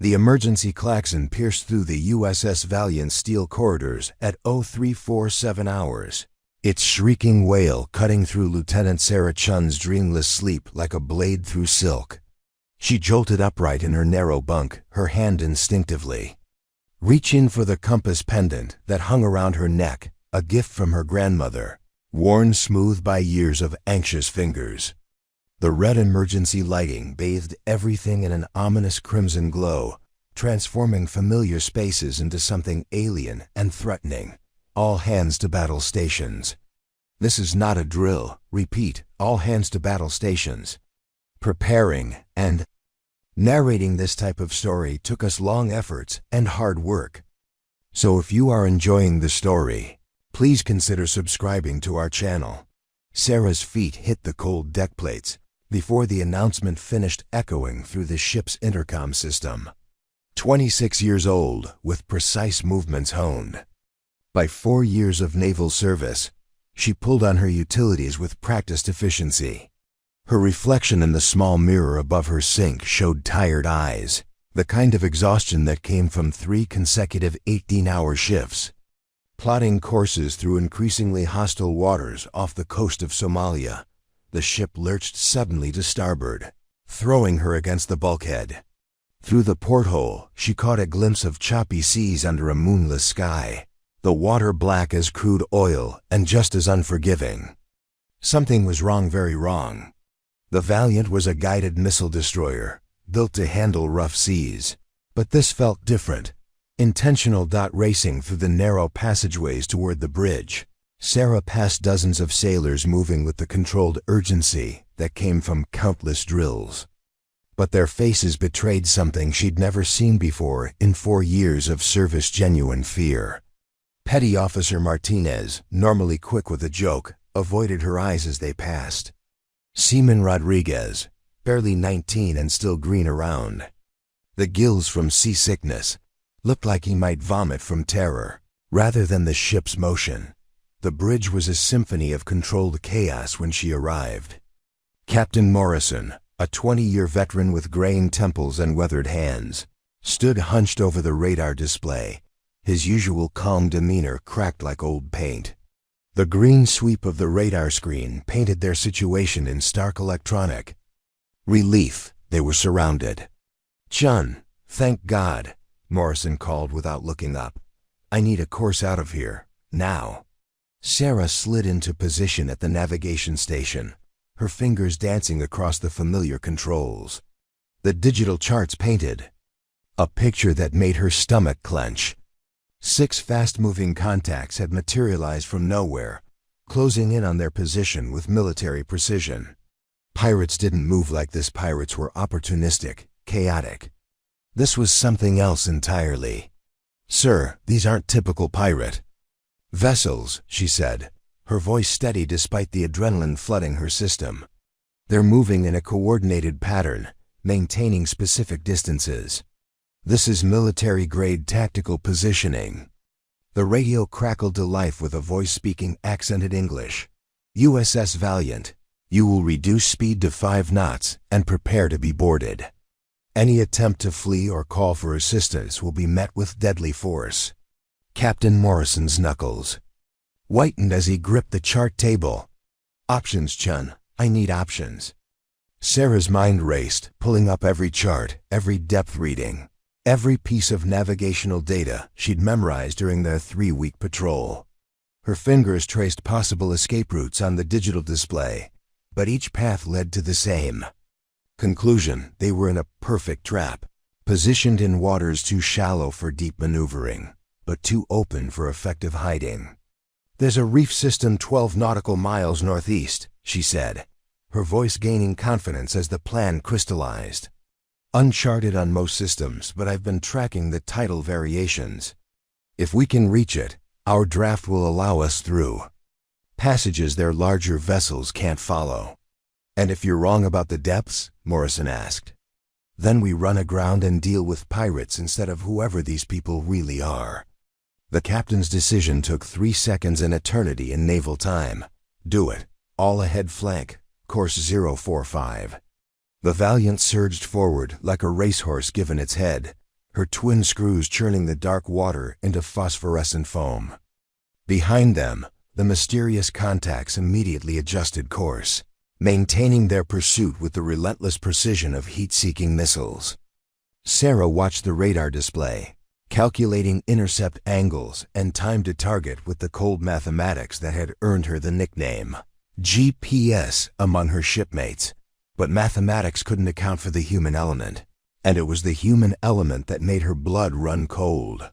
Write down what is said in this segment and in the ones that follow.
The emergency klaxon pierced through the USS Valiant steel corridors at 0347 hours, its shrieking wail cutting through Lieutenant Sarah Chen's dreamless sleep like a blade through silk. She jolted upright in her narrow bunk, her hand instinctively reaching for the compass pendant that hung around her neck, a gift from her grandmother, worn smooth by years of anxious fingers. The red emergency lighting bathed everything in an ominous crimson glow, transforming familiar spaces into something alien and threatening. All hands to battle stations. This is not a drill. Repeat, all hands to battle stations. Preparing and narrating this type of story took us long efforts and hard work. So if you are enjoying the story, please consider subscribing to our channel. Sarah's feet hit the cold deck plates before the announcement finished echoing through the ship's intercom system. 26 years old, with precise movements honed by 4 years of naval service, she pulled on her utilities with practiced efficiency. Her reflection in the small mirror above her sink showed tired eyes, the kind of exhaustion that came from 3 consecutive 18-hour shifts. Plotting courses through increasingly hostile waters off the coast of Somalia, the ship lurched suddenly to starboard, throwing her against the bulkhead. Through the porthole, she caught a glimpse of choppy seas under a moonless sky, the water black as crude oil and just as unforgiving. Something was wrong, very wrong. The Valiant was a guided missile destroyer, built to handle rough seas. But this felt different. Intentional. Racing through the narrow passageways toward the bridge, Sarah passed dozens of sailors moving with the controlled urgency that came from countless drills. But their faces betrayed something she'd never seen before in 4 years of service: genuine fear. Petty Officer Martinez, normally quick with a joke, avoided her eyes as they passed. Seaman Rodriguez, barely 19 and still green around, the gills from seasickness, looked like he might vomit from terror, rather than the ship's motion. The bridge was a symphony of controlled chaos when she arrived. Captain Morrison, a 20-year veteran with graying temples and weathered hands, stood hunched over the radar display, his usual calm demeanor cracked like old paint. The green sweep of the radar screen painted their situation in stark electronic relief. They were surrounded. "Chun, thank God," Morrison called without looking up. "I need a course out of here, now." Sarah slid into position at the navigation station, her fingers dancing across the familiar controls. The digital charts painted a picture that made her stomach clench. 6 fast-moving contacts had materialized from nowhere, closing in on their position with military precision. Pirates didn't move like this. Pirates were opportunistic, chaotic. This was something else entirely. "Sir, these aren't typical pirate vessels," she said, her voice steady despite the adrenaline flooding her system. "They're moving in a coordinated pattern, maintaining specific distances. This is military-grade tactical positioning." The radio crackled to life with a voice speaking accented English. "USS Valiant, you will reduce speed to 5 knots and prepare to be boarded. Any attempt to flee or call for assistance will be met with deadly force." Captain Morrison's knuckles whitened as he gripped the chart table. "Options, Chun. I need options." Sarah's mind raced, pulling up every chart, every depth reading, every piece of navigational data she'd memorized during their 3-week patrol. Her fingers traced possible escape routes on the digital display, but each path led to the same conclusion: they were in a perfect trap, positioned in waters too shallow for deep maneuvering, but too open for effective hiding. "There's a reef system 12 nautical miles northeast," she said, her voice gaining confidence as the plan crystallized. "Uncharted on most systems, but I've been tracking the tidal variations. If we can reach it, our draft will allow us through passages their larger vessels can't follow." "And if you're wrong about the depths?" Morrison asked. "Then we run aground and deal with pirates instead of whoever these people really are." The captain's decision took 3 seconds, an eternity in naval time. "Do it. All ahead flank, course 045. The Valiant surged forward like a racehorse given its head, her twin screws churning the dark water into phosphorescent foam. Behind them, the mysterious contacts immediately adjusted course, maintaining their pursuit with the relentless precision of heat-seeking missiles. Sarah watched the radar display, calculating intercept angles and time to target with the cold mathematics that had earned her the nickname GPS among her shipmates. But mathematics couldn't account for the human element, and it was the human element that made her blood run cold.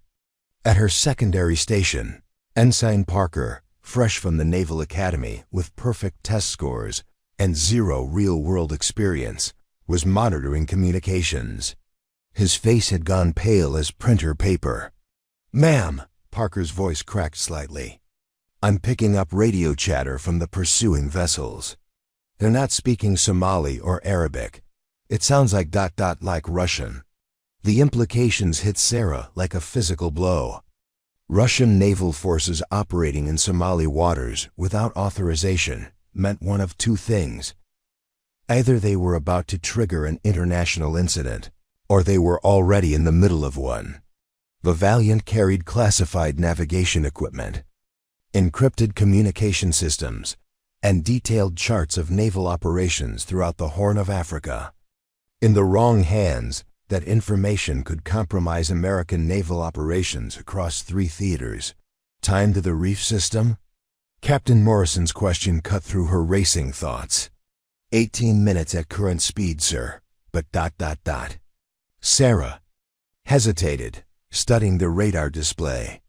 At her secondary station, Ensign Parker, fresh from the Naval Academy with perfect test scores and zero real-world experience, was monitoring communications. His face had gone pale as printer paper. "Ma'am," Parker's voice cracked slightly. "I'm picking up radio chatter from the pursuing vessels. They're not speaking Somali or Arabic. It sounds like ... like Russian." The implications hit Sarah like a physical blow. Russian naval forces operating in Somali waters without authorization meant one of two things. Either they were about to trigger an international incident, or they were already in the middle of one. The Valiant carried classified navigation equipment, encrypted communication systems, and detailed charts of naval operations throughout the Horn of Africa. In the wrong hands, that information could compromise American naval operations across 3 theaters. Time to the reef system? Captain Morrison's question cut through her racing thoughts. 18 minutes at current speed, sir, but ... Sarah hesitated, studying the radar display.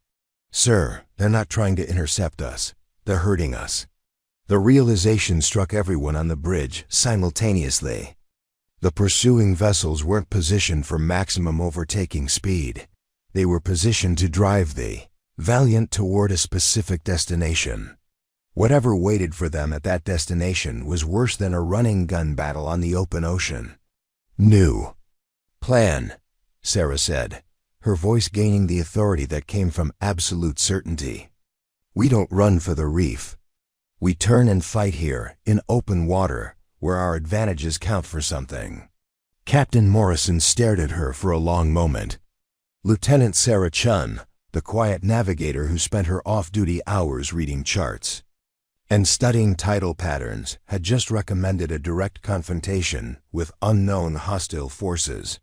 "Sir, they're not trying to intercept us. They're hurting us." The realization struck everyone on the bridge simultaneously. The pursuing vessels weren't positioned for maximum overtaking speed. They were positioned to drive the Valiant toward a specific destination. Whatever waited for them at that destination was worse than a running gun battle on the open ocean. "New plan," Sarah said, her voice gaining the authority that came from absolute certainty. "We don't run for the reef. We turn and fight here, in open water, where our advantages count for something." Captain Morrison stared at her for a long moment. Lieutenant Sarah Chen, the quiet navigator who spent her off-duty hours reading charts and studying tidal patterns, had just recommended a direct confrontation with unknown hostile forces.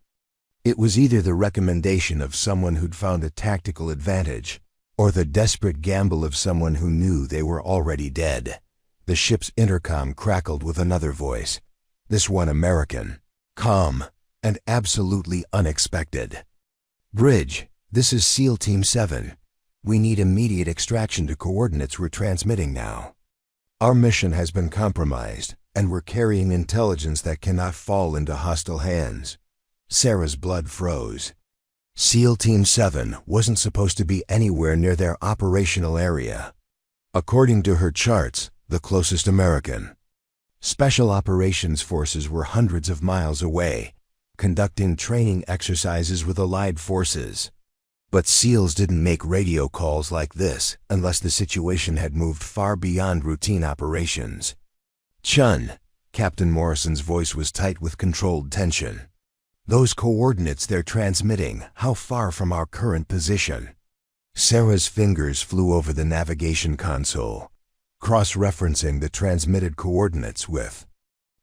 It was either the recommendation of someone who'd found a tactical advantage, or the desperate gamble of someone who knew they were already dead. The ship's intercom crackled with another voice, this one American, calm and absolutely unexpected. "Bridge, this is SEAL Team 7. We need immediate extraction to coordinates we're transmitting now. Our mission has been compromised, and we're carrying intelligence that cannot fall into hostile hands." Sarah's blood froze. SEAL Team 7 wasn't supposed to be anywhere near their operational area. According to her charts, the closest American Special Operations Forces were hundreds of miles away, conducting training exercises with allied forces. But SEALs didn't make radio calls like this unless the situation had moved far beyond routine operations. "Chun," Captain Morrison's voice was tight with controlled tension. "Those coordinates they're transmitting, how far from our current position?" Sarah's fingers flew over the navigation console, cross-referencing the transmitted coordinates with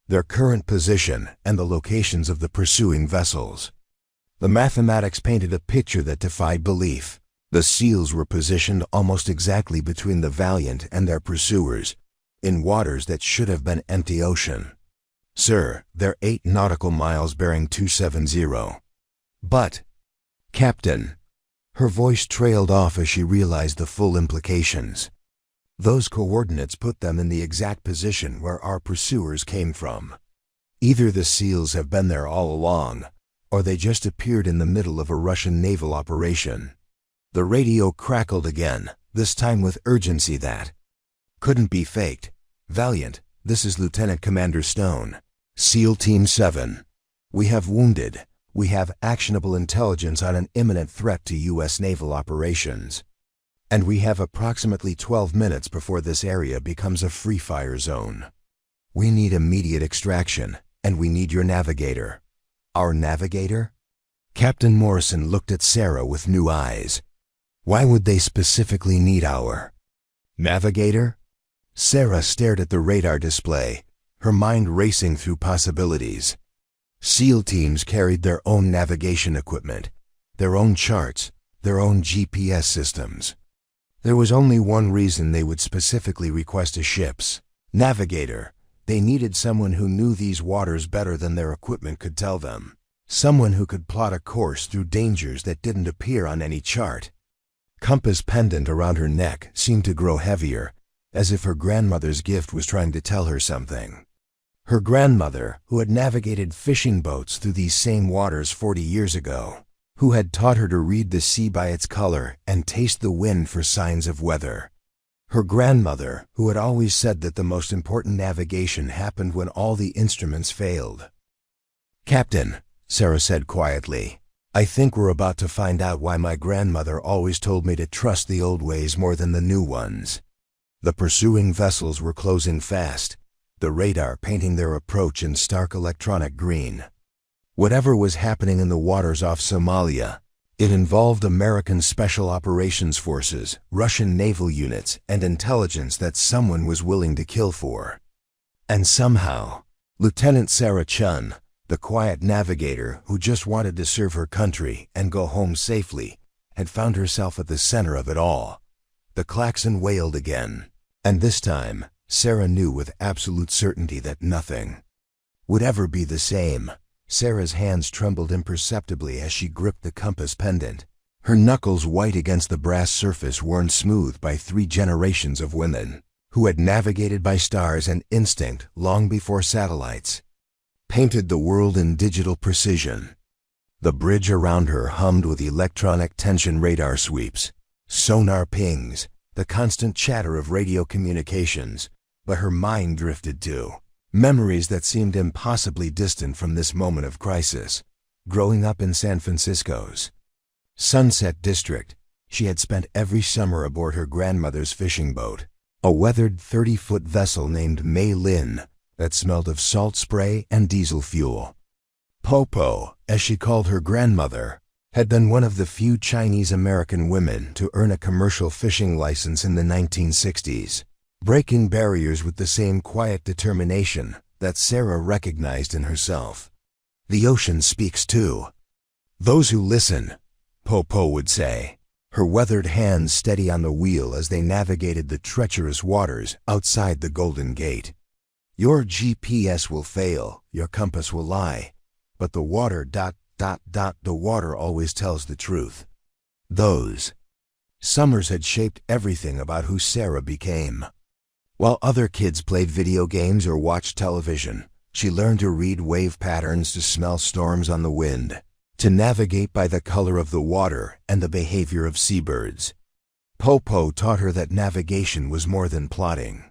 their current position and the locations of the pursuing vessels. The mathematics painted a picture that defied belief. The SEALs were positioned almost exactly between the Valiant and their pursuers, in waters that should have been empty ocean. "Sir, they're 8 nautical miles bearing 270. "But, Captain," her voice trailed off as she realized the full implications. "Those coordinates put them in the exact position where our pursuers came from. Either the SEALs have been there all along, or they just appeared in the middle of a Russian naval operation." The radio crackled again, this time with urgency that couldn't be faked. "Valiant, this is Lieutenant Commander Stone. SEAL Team 7. We have wounded. We have actionable intelligence on an imminent threat to U.S. naval operations. And we have approximately 12 minutes before this area becomes a free-fire zone. We need immediate extraction, and we need your navigator." "Our navigator?" Captain Morrison looked at Sarah with new eyes. Why would they specifically need our navigator? Sarah stared at the radar display, her mind racing through possibilities. SEAL teams carried their own navigation equipment, their own charts, their own GPS systems. There was only one reason they would specifically request a ship's navigator. They needed someone who knew these waters better than their equipment could tell them. Someone who could plot a course through dangers that didn't appear on any chart. Compass pendant around her neck seemed to grow heavier, as if her grandmother's gift was trying to tell her something. Her grandmother, who had navigated fishing boats through these same waters 40 years ago, who had taught her to read the sea by its color and taste the wind for signs of weather. Her grandmother, who had always said that the most important navigation happened when all the instruments failed. "Captain," Sarah said quietly, "I think we're about to find out why my grandmother always told me to trust the old ways more than the new ones." The pursuing vessels were closing fast, the radar painting their approach in stark electronic green. Whatever was happening in the waters off Somalia, it involved American Special Operations Forces, Russian naval units, and intelligence that someone was willing to kill for. And somehow, Lieutenant Sarah Chen, the quiet navigator who just wanted to serve her country and go home safely, had found herself at the center of it all. The klaxon wailed again, and this time, Sarah knew with absolute certainty that nothing would ever be the same. Sarah's hands trembled imperceptibly as she gripped the compass pendant, her knuckles white against the brass surface worn smooth by 3 generations of women who had navigated by stars and instinct long before satellites painted the world in digital precision. The bridge around her hummed with electronic tension radar sweeps, sonar pings, the constant chatter of radio communications, but her mind drifted to memories that seemed impossibly distant from this moment of crisis. Growing up in San Francisco's Sunset District, she had spent every summer aboard her grandmother's fishing boat, a weathered 30-foot vessel named Mei Lin that smelled of salt spray and diesel fuel. Popo, as she called her grandmother, had been one of the few Chinese-American women to earn a commercial fishing license in the 1960s. Breaking barriers with the same quiet determination that Sarah recognized in herself. "The ocean speaks too. Those who listen," Popo would say, her weathered hands steady on the wheel as they navigated the treacherous waters outside the Golden Gate. "Your GPS will fail, your compass will lie, but the water the water always tells the truth." Those summers had shaped everything about who Sarah became. While other kids played video games or watched television, she learned to read wave patterns, to smell storms on the wind, to navigate by the color of the water and the behavior of seabirds. Popo taught her that navigation was more than plotting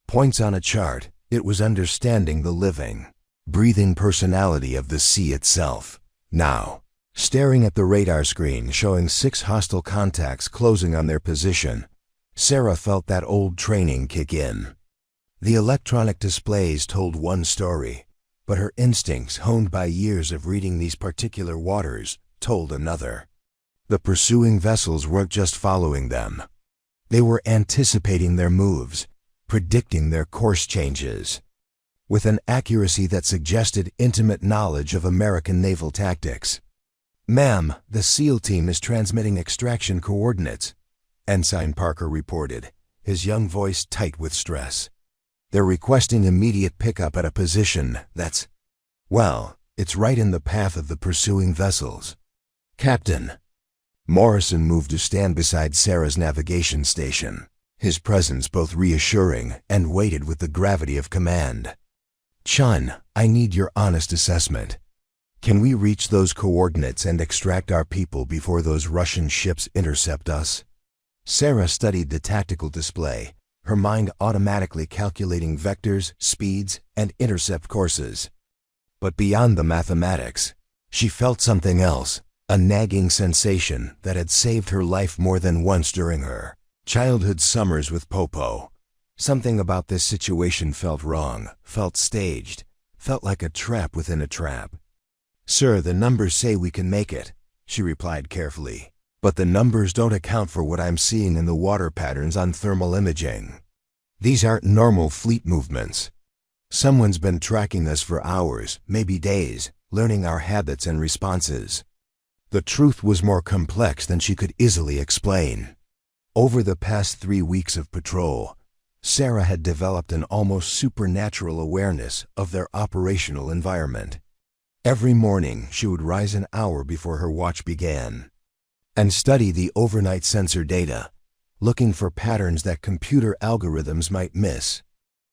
points on a chart. It was understanding the living, breathing personality of the sea itself. Now, staring at the radar screen showing 6 hostile contacts closing on their position, Sarah felt that old training kick in. The electronic displays told one story, but her instincts, honed by years of reading these particular waters, told another. The pursuing vessels weren't just following them. They were anticipating their moves, predicting their course changes, with an accuracy that suggested intimate knowledge of American naval tactics. "Ma'am, the SEAL team is transmitting extraction coordinates," Ensign Parker reported, his young voice tight with stress. "They're requesting immediate pickup at a position that's, well, it's right in the path of the pursuing vessels." "Captain." Morrison moved to stand beside Sarah's navigation station, his presence both reassuring and weighted with the gravity of command. "Chun, I need your honest assessment. Can we reach those coordinates and extract our people before those Russian ships intercept us?" Sarah studied the tactical display, her mind automatically calculating vectors, speeds, and intercept courses. But beyond the mathematics, she felt something else, a nagging sensation that had saved her life more than once during her childhood summers with Popo. Something about this situation felt wrong, felt staged, felt like a trap within a trap. "Sir, the numbers say we can make it," she replied carefully. "But the numbers don't account for what I'm seeing in the water patterns on thermal imaging. These aren't normal fleet movements. Someone's been tracking us for hours, maybe days, learning our habits and responses." The truth was more complex than she could easily explain. Over the past 3 weeks of patrol, Sarah had developed an almost supernatural awareness of their operational environment. Every morning, she would rise an hour before her watch began and study the overnight sensor data, looking for patterns that computer algorithms might miss.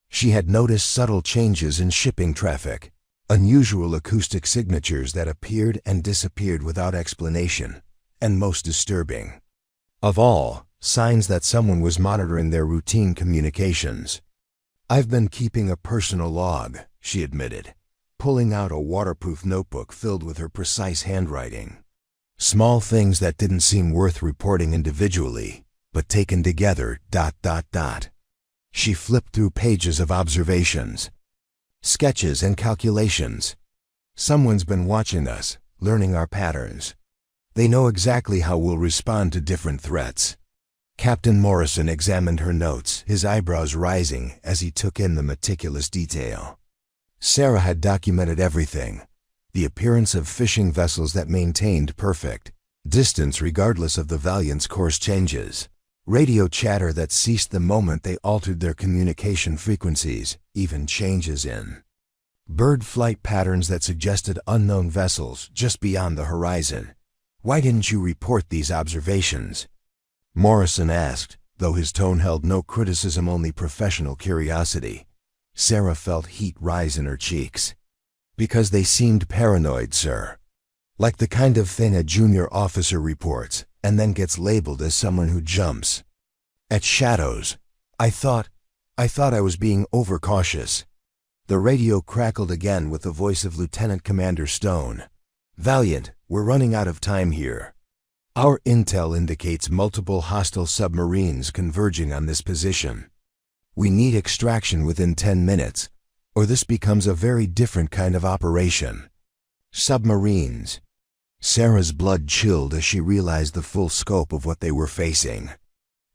She had noticed subtle changes in shipping traffic, unusual acoustic signatures that appeared and disappeared without explanation, and most disturbing of all, signs that someone was monitoring their routine communications. "I've been keeping a personal log," she admitted, pulling out a waterproof notebook filled with her precise handwriting. Small things that didn't seem worth reporting individually, but taken together, ... She flipped through pages of observations, sketches and calculations. "Someone's been watching us, learning our patterns. They know exactly how we'll respond to different threats." Captain Morrison examined her notes, his eyebrows rising as he took in the meticulous detail. Sarah had documented everything: the appearance of fishing vessels that maintained perfect distance regardless of the Valiant's course changes, radio chatter that ceased the moment they altered their communication frequencies, even changes in bird flight patterns that suggested unknown vessels just beyond the horizon. "Why didn't you report these observations?" Morrison asked, though his tone held no criticism, only professional curiosity. Sarah felt heat rise in her cheeks. "Because they seemed paranoid, sir. Like the kind of thing a junior officer reports and then gets labeled as someone who jumps at shadows. I thought I was being overcautious." The radio crackled again with the voice of Lieutenant Commander Stone. "Valiant, we're running out of time here. Our intel indicates multiple hostile submarines converging on this position. We need extraction within 10 minutes, or this becomes a very different kind of operation." Submarines. Sarah's blood chilled as she realized the full scope of what they were facing.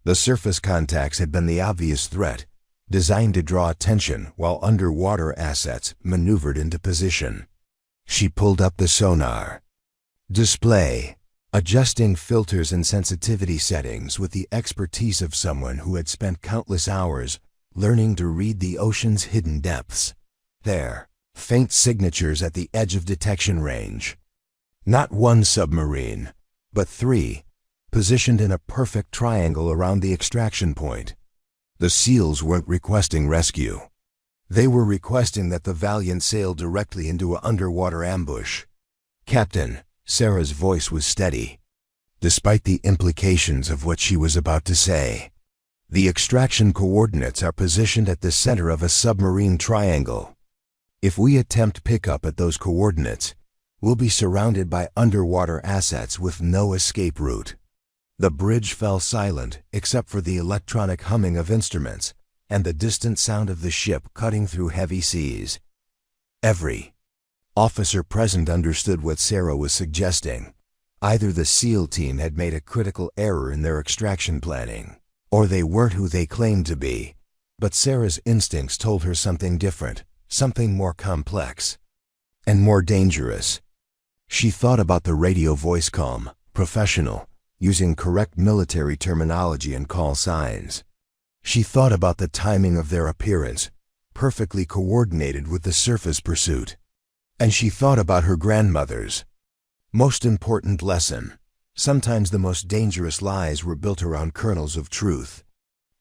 The surface contacts had been the obvious threat, designed to draw attention while underwater assets maneuvered into position. She pulled up the sonar display, adjusting filters and sensitivity settings with the expertise of someone who had spent countless hours learning to read the ocean's hidden depths. There, faint signatures at the edge of detection range. Not one submarine, but 3, positioned in a perfect triangle around the extraction point. The SEALs weren't requesting rescue. They were requesting that the Valiant sail directly into an underwater ambush. "Captain," Sarah's voice was steady, despite the implications of what she was about to say. "The extraction coordinates are positioned at the center of a submarine triangle. If we attempt pickup at those coordinates, we'll be surrounded by underwater assets with no escape route." The bridge fell silent except for the electronic humming of instruments and the distant sound of the ship cutting through heavy seas. Every officer present understood what Sarah was suggesting. Either the SEAL team had made a critical error in their extraction planning, or they weren't who they claimed to be. But Sarah's instincts told her something different, something more complex and more dangerous. She thought about the radio voice, calm, professional, using correct military terminology and call signs. She thought about the timing of their appearance, perfectly coordinated with the surface pursuit. And she thought about her grandmother's most important lesson. Sometimes the most dangerous lies were built around kernels of truth.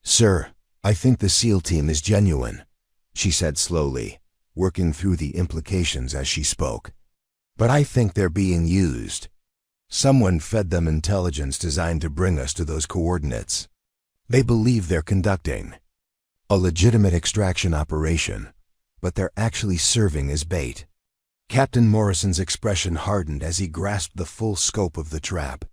"Sir, I think the SEAL team is genuine," she said slowly, working through the implications as she spoke. "But I think they're being used. Someone fed them intelligence designed to bring us to those coordinates. They believe they're conducting a legitimate extraction operation, but they're actually serving as bait." Captain Morrison's expression hardened as he grasped the full scope of the trap.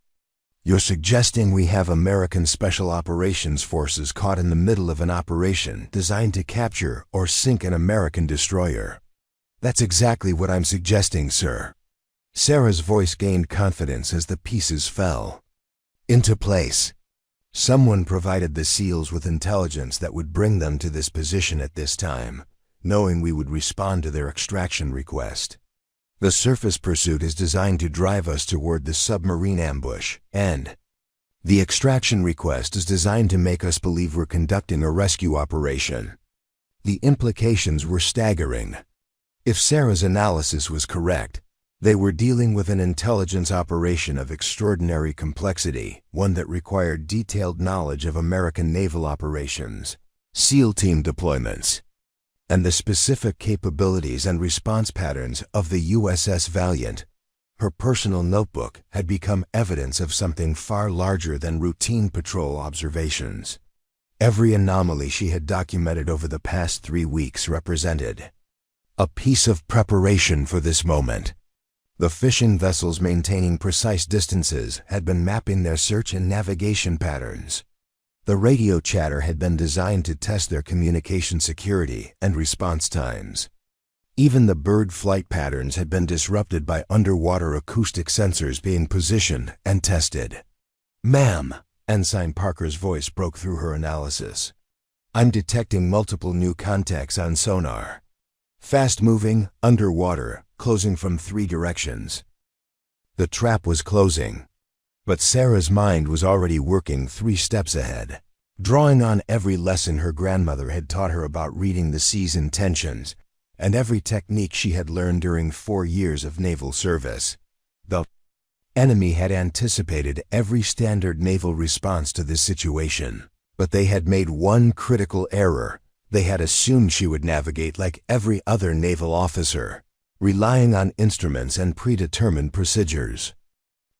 "You're suggesting we have American Special Operations Forces caught in the middle of an operation designed to capture or sink an American destroyer?" "That's exactly what I'm suggesting, sir." Sarah's voice gained confidence as the pieces fell into place. Someone provided the SEALs with intelligence that would bring them to this position at this time, knowing we would respond to their extraction request. The surface pursuit is designed to drive us toward the submarine ambush, and the extraction request is designed to make us believe we're conducting a rescue operation. The implications were staggering. If Sarah's analysis was correct, they were dealing with an intelligence operation of extraordinary complexity, one that required detailed knowledge of American naval operations, SEAL team deployments, and the specific capabilities and response patterns of the USS Valiant. Her personal notebook had become evidence of something far larger than routine patrol observations. Every anomaly she had documented over the past 3 weeks represented a piece of preparation for this moment. The fishing vessels maintaining precise distances had been mapping their search and navigation patterns. The radio chatter had been designed to test their communication security and response times. Even the bird flight patterns had been disrupted by underwater acoustic sensors being positioned and tested. "Ma'am," Ensign Parker's voice broke through her analysis. "I'm detecting multiple new contacts on sonar. Fast-moving, underwater, closing from 3 directions." The trap was closing, but Sarah's mind was already working 3 steps ahead, drawing on every lesson her grandmother had taught her about reading the sea's intentions and every technique she had learned during 4 years of naval service. The enemy had anticipated every standard naval response to this situation, but they had made one critical error. They had assumed she would navigate like every other naval officer, relying on instruments and predetermined procedures.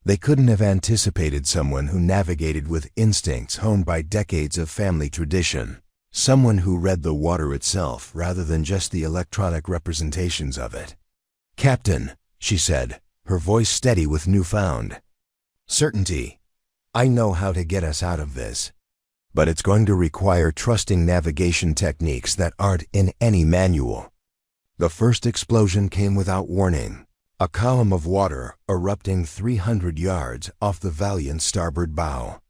They couldn't have anticipated someone who navigated with instincts honed by decades of family tradition, someone who read the water itself rather than just the electronic representations of it. "Captain," she said, her voice steady with newfound certainty, "I know how to get us out of this. But it's going to require trusting navigation techniques that aren't in any manual." The first explosion came without warning, a column of water erupting 300 yards off the Valiant's starboard bow.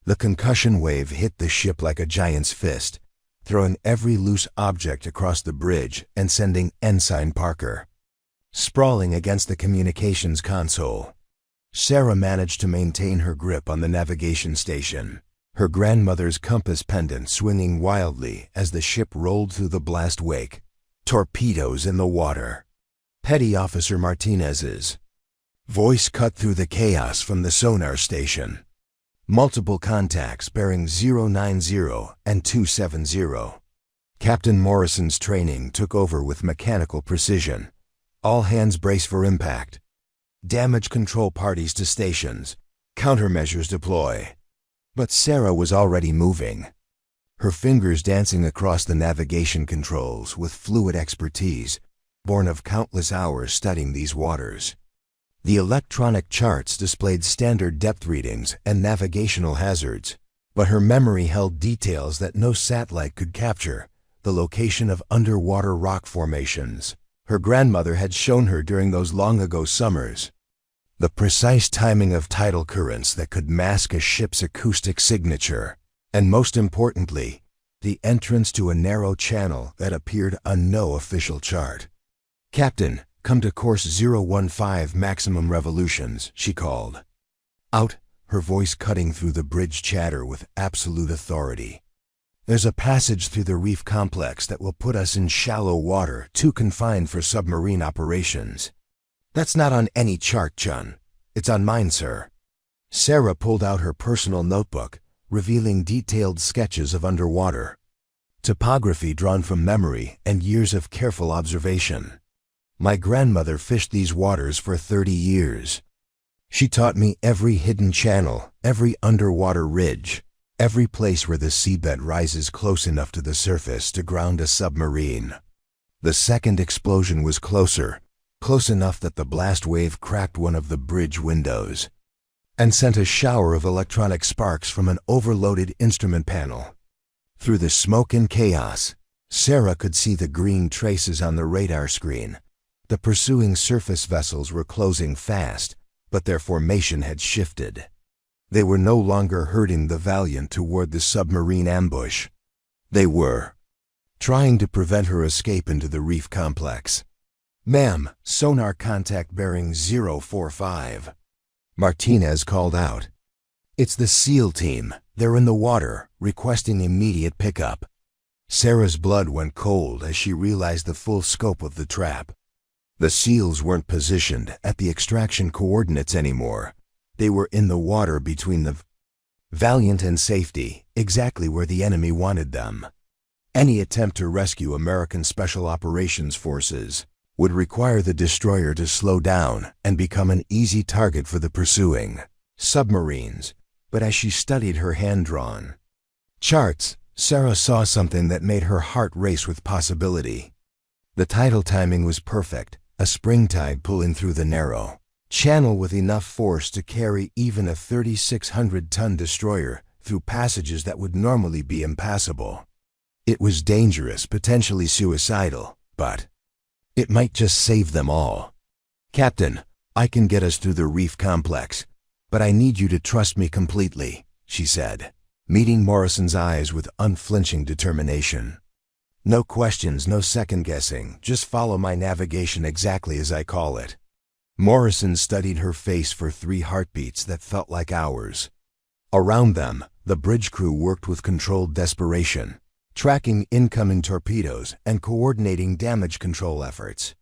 The concussion wave hit the ship like a giant's fist, throwing every loose object across the bridge and sending Ensign Parker sprawling against the communications console. Sarah managed to maintain her grip on the navigation station, her grandmother's compass pendant swinging wildly as the ship rolled through the blast wake. Torpedoes in the water. Petty Officer Martinez's voice cut through the chaos from the sonar station. Multiple contacts bearing 090 and 270. Captain Morrison's training took over with mechanical precision. All hands brace for impact. Damage control parties to stations. Countermeasures deploy. But Sarah was already moving, her fingers dancing across the navigation controls with fluid expertise, born of countless hours studying these waters. The electronic charts displayed standard depth readings and navigational hazards, but her memory held details that no satellite could capture: the location of underwater rock formations her grandmother had shown her during those long-ago summers, the precise timing of tidal currents that could mask a ship's acoustic signature, and most importantly, the entrance to a narrow channel that appeared on no official chart. "Captain, come to course 015 maximum revolutions," she called. Out, her voice cutting through the bridge chatter with absolute authority. "There's a passage through the reef complex that will put us in shallow water too confined for submarine operations." "That's not on any chart, Chun. It's on mine, sir." Sarah pulled out her personal notebook, revealing detailed sketches of underwater topography drawn from memory and years of careful observation. "My grandmother fished these waters for 30 years. She taught me every hidden channel, every underwater ridge, every place where the seabed rises close enough to the surface to ground a submarine." The second explosion was closer, close enough that the blast wave cracked one of the bridge windows and sent a shower of electronic sparks from an overloaded instrument panel. Through the smoke and chaos, Sarah could see the green traces on the radar screen, The pursuing surface vessels were closing fast, but their formation had shifted. They were no longer herding the Valiant toward the submarine ambush. They were trying to prevent her escape into the reef complex. "Ma'am, sonar contact bearing 045. Martinez called out. "It's the SEAL team. They're in the water, requesting immediate pickup." Sarah's blood went cold as she realized the full scope of the trap. The SEALs weren't positioned at the extraction coordinates anymore. They were in the water between the Valiant and safety, exactly where the enemy wanted them. Any attempt to rescue American Special Operations Forces would require the destroyer to slow down and become an easy target for the pursuing submarines. But as she studied her hand-drawn charts, Sarah saw something that made her heart race with possibility. The tidal timing was perfect, a spring tide pulling through the narrow channel with enough force to carry even a 3,600-ton destroyer through passages that would normally be impassable. It was dangerous, potentially suicidal, but it might just save them all. "Captain, I can get us through the reef complex, but I need you to trust me completely," she said, meeting Morrison's eyes with unflinching determination. "No questions, no second-guessing, just follow my navigation exactly as I call it." Morrison studied her face for 3 heartbeats that felt like hours. Around them, the bridge crew worked with controlled desperation, tracking incoming torpedoes and coordinating damage control efforts.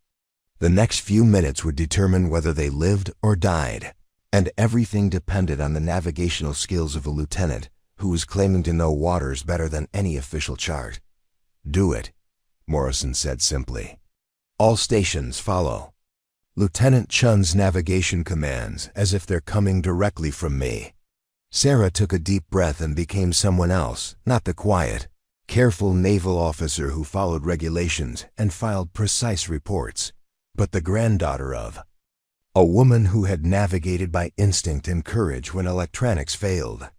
The next few minutes would determine whether they lived or died, and everything depended on the navigational skills of a lieutenant who was claiming to know waters better than any official chart. "Do it," Morrison said simply. "All stations follow Lieutenant Chun's navigation commands as if they're coming directly from me." Sarah took a deep breath and became someone else, not the quiet, careful naval officer who followed regulations and filed precise reports, but the granddaughter of a woman who had navigated by instinct and courage when electronics failed.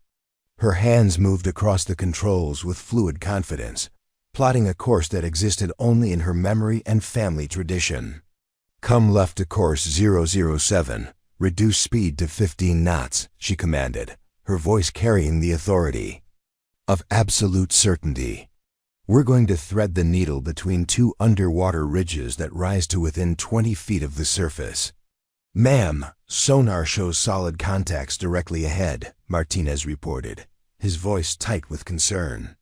Her hands moved across the controls with fluid confidence, plotting a course that existed only in her memory and family tradition. "Come left to course 007, reduce speed to 15 knots, she commanded, her voice carrying the authority of absolute certainty. "We're going to thread the needle between 2 underwater ridges that rise to within 20 feet of the surface." "Ma'am, sonar shows solid contacts directly ahead," Martinez reported, his voice tight with concern.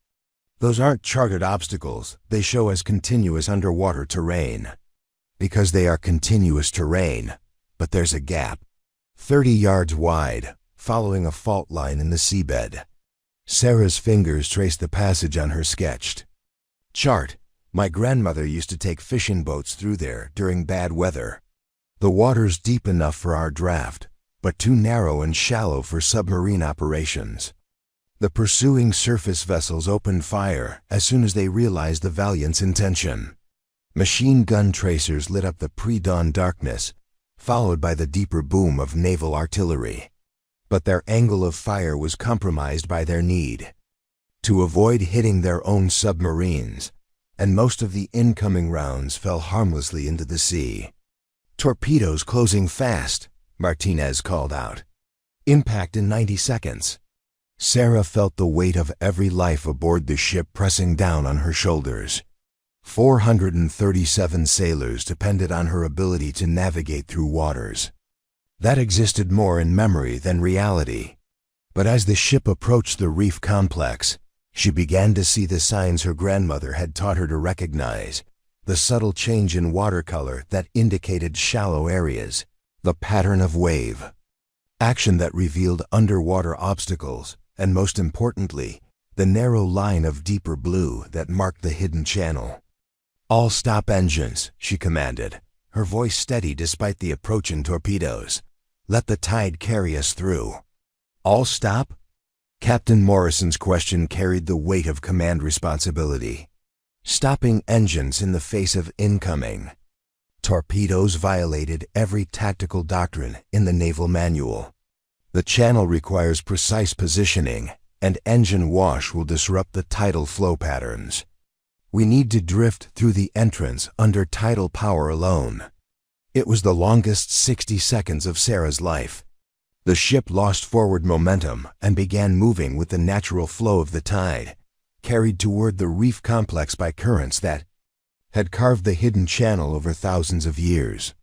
"Those aren't charted obstacles, they show as continuous underwater terrain." "Because they are continuous terrain, but there's a gap, 30 yards wide, following a fault line in the seabed." Sarah's fingers traced the passage on her sketched chart. "My grandmother used to take fishing boats through there during bad weather. The water's deep enough for our draft, but too narrow and shallow for submarine operations." The pursuing surface vessels opened fire as soon as they realized the Valiant's intention. Machine gun tracers lit up the pre-dawn darkness, followed by the deeper boom of naval artillery. But their angle of fire was compromised by their need to avoid hitting their own submarines, and most of the incoming rounds fell harmlessly into the sea. "Torpedoes closing fast," Martinez called out. "Impact in 90 seconds. Sarah felt the weight of every life aboard the ship pressing down on her shoulders. 437 sailors depended on her ability to navigate through waters that existed more in memory than reality. But as the ship approached the reef complex, she began to see the signs her grandmother had taught her to recognize, the subtle change in watercolor that indicated shallow areas, the pattern of wave action that revealed underwater obstacles, and most importantly, the narrow line of deeper blue that marked the hidden channel. "All stop engines," she commanded, her voice steady despite the approaching torpedoes. "Let the tide carry us through." "All stop?" Captain Morrison's question carried the weight of command responsibility. Stopping engines in the face of incoming torpedoes violated every tactical doctrine in the naval manual. The channel requires precise positioning, and engine wash will disrupt the tidal flow patterns. We need to drift through the entrance under tidal power alone. It was the longest 60 seconds of Sarah's life. The ship lost forward momentum and began moving with the natural flow of the tide, carried toward the reef complex by currents that had carved the hidden channel over thousands of years.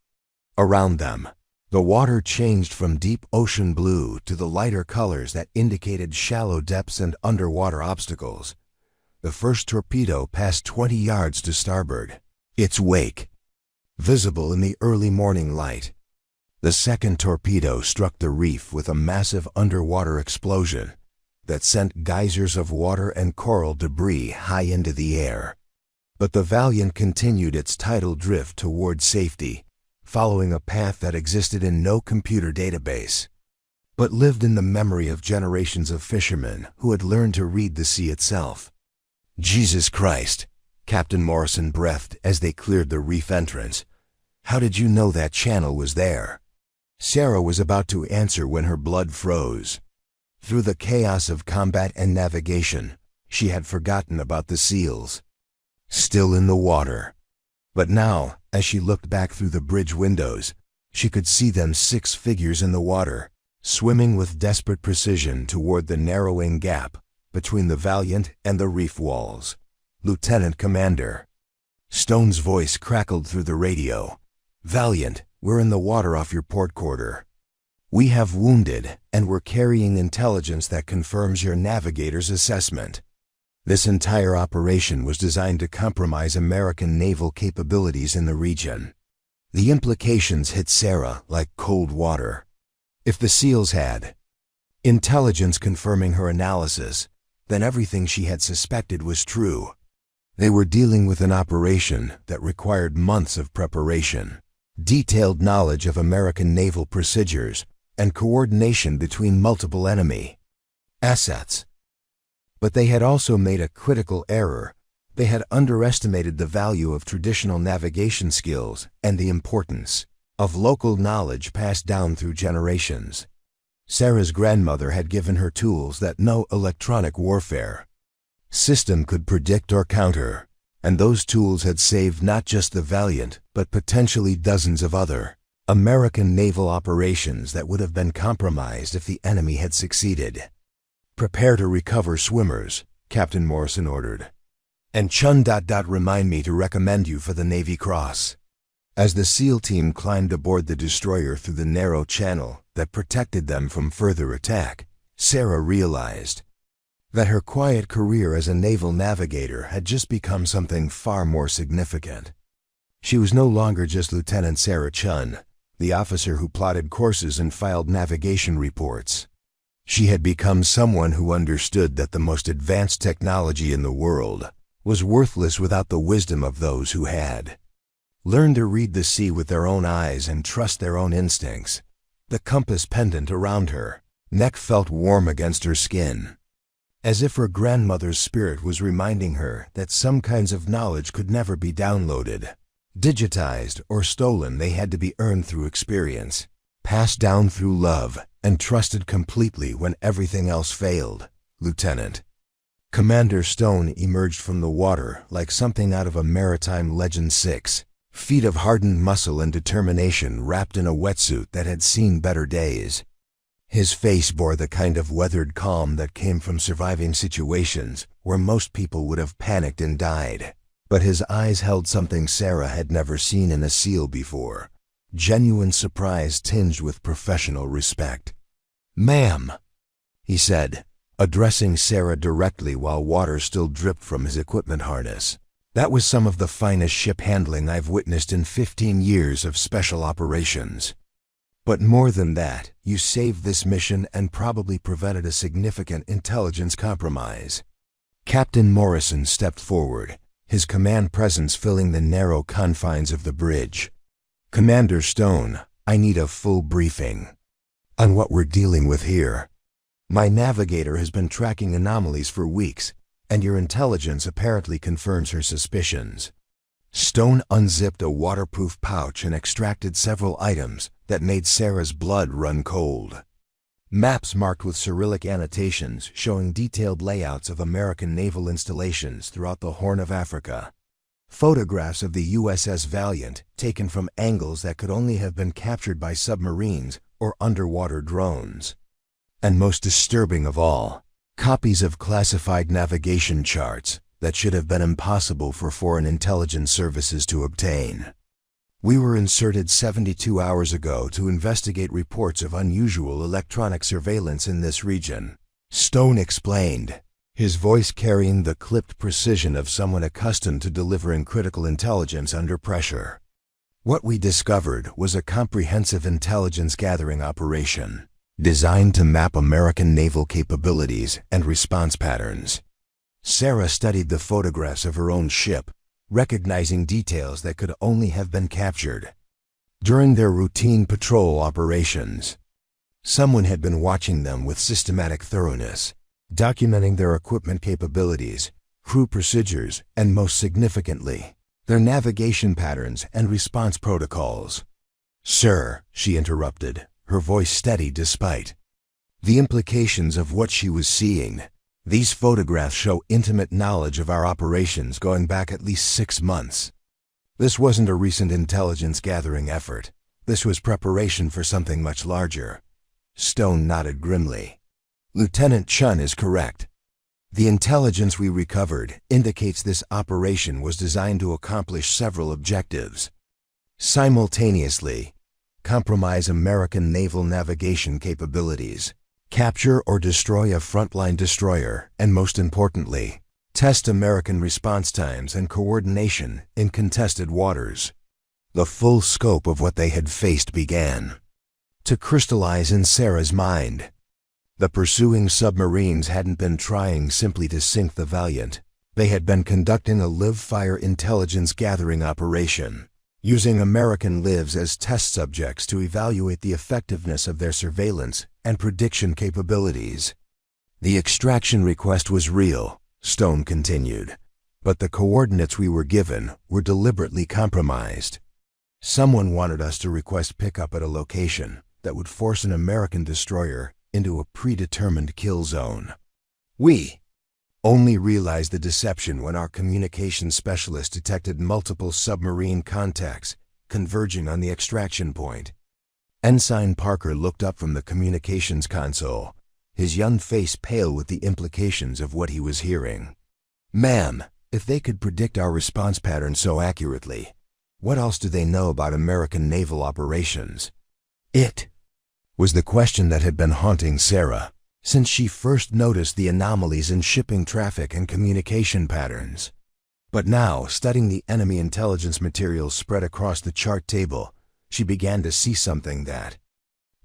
Around them, the water changed from deep ocean blue to the lighter colors that indicated shallow depths and underwater obstacles. The first torpedo passed 20 yards to starboard, its wake visible in the early morning light. The second torpedo struck the reef with a massive underwater explosion that sent geysers of water and coral debris high into the air. But the Valiant continued its tidal drift toward safety, following a path that existed in no computer database, but lived in the memory of generations of fishermen who had learned to read the sea itself. Jesus Christ, Captain Morrison breathed as they cleared the reef entrance. How did you know that channel was there? Sarah was about to answer when her blood froze. Through the chaos of combat and navigation, she had forgotten about the seals, still in the water. But now, as she looked back through the bridge windows, she could see them 6 figures in the water, swimming with desperate precision toward the narrowing gap between the Valiant and the reef walls. Lieutenant Commander Stone's voice crackled through the radio. Valiant, we're in the water off your port quarter. We have wounded, and we're carrying intelligence that confirms your navigator's assessment. This entire operation was designed to compromise American naval capabilities in the region. The implications hit Sarah like cold water. If the SEALs had intelligence confirming her analysis, then everything she had suspected was true. They were dealing with an operation that required months of preparation, detailed knowledge of American naval procedures, and coordination between multiple enemy assets. But they had also made a critical error. They had underestimated the value of traditional navigation skills and the importance of local knowledge passed down through generations. Sarah's grandmother had given her tools that no electronic warfare system could predict or counter, and those tools had saved not just the Valiant, but potentially dozens of other American naval operations that would have been compromised if the enemy had succeeded. Prepare to recover swimmers, Captain Morrison ordered. And Chun. Remind me to recommend you for the Navy Cross. As the SEAL team climbed aboard the destroyer through the narrow channel that protected them from further attack, Sarah realized that her quiet career as a naval navigator had just become something far more significant. She was no longer just Lieutenant Sarah Chen, the officer who plotted courses and filed navigation reports. She had become someone who understood that the most advanced technology in the world was worthless without the wisdom of those who had learned to read the sea with their own eyes and trust their own instincts. The compass pendant around her neck felt warm against her skin, as if her grandmother's spirit was reminding her that some kinds of knowledge could never be downloaded, digitized, or stolen. They had to be earned through experience, passed down through love, and trusted completely when everything else failed. Lieutenant Commander Stone emerged from the water like something out of a maritime legend. 6 feet of hardened muscle and determination wrapped in a wetsuit that had seen better days. His face bore the kind of weathered calm that came from surviving situations where most people would have panicked and died. But his eyes held something Sarah had never seen in a SEAL before: genuine surprise tinged with professional respect. "Ma'am," he said, addressing Sarah directly while water still dripped from his equipment harness. "That was some of the finest ship handling I've witnessed in 15 years of special operations. But more than that, you saved this mission and probably prevented a significant intelligence compromise." Captain Morrison stepped forward, his command presence filling the narrow confines of the bridge. "Commander Stone, I need a full briefing on what we're dealing with here. My navigator has been tracking anomalies for weeks, and your intelligence apparently confirms her suspicions." Stone unzipped a waterproof pouch and extracted several items that made Sarah's blood run cold. Maps marked with Cyrillic annotations showing detailed layouts of American naval installations throughout the Horn of Africa. Photographs of the USS Valiant, taken from angles that could only have been captured by submarines or underwater drones. And most disturbing of all, copies of classified navigation charts that should have been impossible for foreign intelligence services to obtain. We were inserted 72 hours ago to investigate reports of unusual electronic surveillance in this region, Stone explained, his voice carrying the clipped precision of someone accustomed to delivering critical intelligence under pressure. What we discovered was a comprehensive intelligence gathering operation, designed to map American naval capabilities and response patterns. Sarah studied the photographs of her own ship, recognizing details that could only have been captured during their routine patrol operations. Someone had been watching them with systematic thoroughness, documenting their equipment capabilities, crew procedures, and most significantly, their navigation patterns and response protocols. "Sir," she interrupted, her voice steady despite the implications of what she was seeing. "These photographs show intimate knowledge of our operations going back at least 6 months. This wasn't a recent intelligence gathering effort. This was preparation for something much larger." Stone nodded grimly. "Lieutenant Chen is correct. The intelligence we recovered indicates this operation was designed to accomplish several objectives. Simultaneously, compromise American naval navigation capabilities, capture or destroy a frontline destroyer, and most importantly, test American response times and coordination in contested waters." The full scope of what they had faced began to crystallize in Sarah's mind. The pursuing submarines hadn't been trying simply to sink the Valiant. They had been conducting a live-fire intelligence gathering operation, using American lives as test subjects to evaluate the effectiveness of their surveillance and prediction capabilities. "The extraction request was real," Stone continued, "but the coordinates we were given were deliberately compromised. Someone wanted us to request pickup at a location that would force an American destroyer into a predetermined kill zone. We only realized the deception when our communications specialist detected multiple submarine contacts converging on the extraction point." Ensign Parker looked up from the communications console, his young face pale with the implications of what he was hearing. "Ma'am, if they could predict our response pattern so accurately, what else do they know about American naval operations?" It was the question that had been haunting Sarah since she first noticed the anomalies in shipping traffic and communication patterns. But now, studying the enemy intelligence materials spread across the chart table, she began to see something that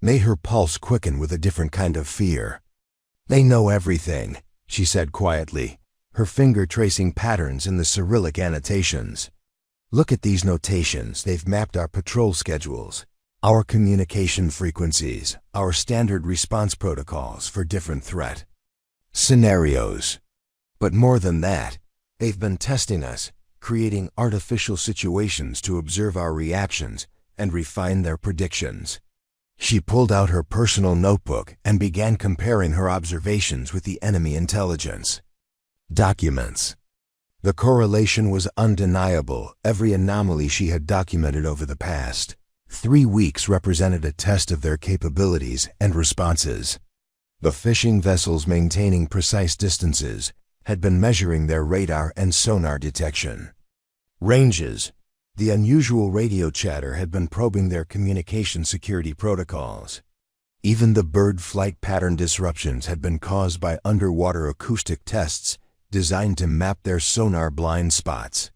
made her pulse quicken with a different kind of fear. "They know everything," she said quietly, her finger tracing patterns in the Cyrillic annotations. "Look at these notations. They've mapped our patrol schedules, our communication frequencies, our standard response protocols for different threat scenarios. But more than that, they've been testing us, creating artificial situations to observe our reactions and refine their predictions." She pulled out her personal notebook and began comparing her observations with the enemy intelligence documents. The correlation was undeniable. Every anomaly she had documented over the past 3 weeks represented a test of their capabilities and responses. The fishing vessels maintaining precise distances had been measuring their radar and sonar detection ranges. The unusual radio chatter had been probing their communication security protocols. Even the bird flight pattern disruptions had been caused by underwater acoustic tests designed to map their sonar blind spots.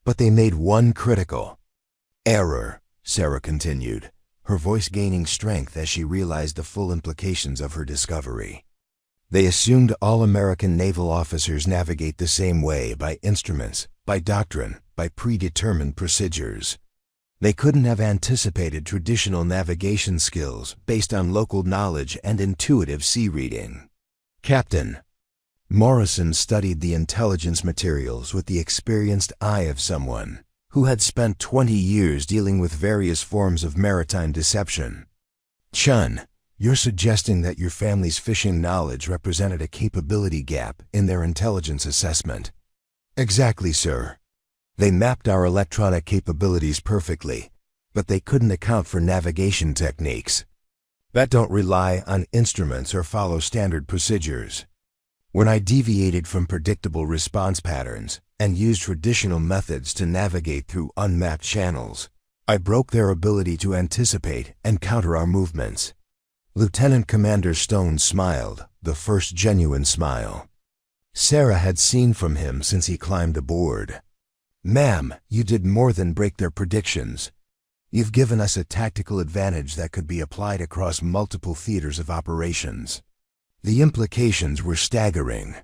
But they made one critical error, Sarah continued, her voice gaining strength as she realized the full implications of her discovery. "They assumed all American naval officers navigate the same way, by instruments, by doctrine, by predetermined procedures. They couldn't have anticipated traditional navigation skills based on local knowledge and intuitive sea reading." Captain Morrison studied the intelligence materials with the experienced eye of someone who had spent 20 years dealing with various forms of maritime deception. "Chun, you're suggesting that your family's fishing knowledge represented a capability gap in their intelligence assessment." "Exactly, sir. They mapped our electronic capabilities perfectly, but they couldn't account for navigation techniques that don't rely on instruments or follow standard procedures. When I deviated from predictable response patterns and used traditional methods to navigate through unmapped channels, I broke their ability to anticipate and counter our movements. Lieutenant Commander Stone smiled, the first genuine smile Sarah had seen from him since he climbed aboard. "Ma'am, you did more than break their predictions. You've given us a tactical advantage that could be applied across multiple theaters of operations." The implications were staggering.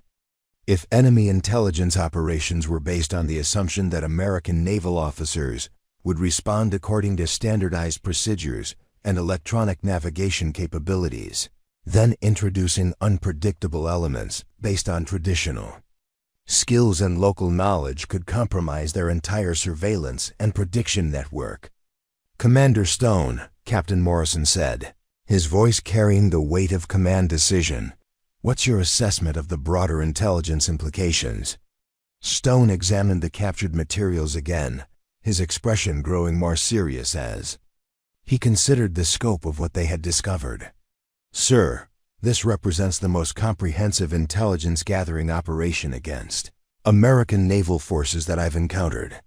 If enemy intelligence operations were based on the assumption that American naval officers would respond according to standardized procedures and electronic navigation capabilities, then introducing unpredictable elements based on traditional skills and local knowledge could compromise their entire surveillance and prediction network. "Commander Stone," Captain Morrison said, his voice carrying the weight of command decision, "what's your assessment of the broader intelligence implications?" Stone examined the captured materials again, his expression growing more serious as he considered the scope of what they had discovered. "Sir, this represents the most comprehensive intelligence gathering operation against American naval forces that I've encountered.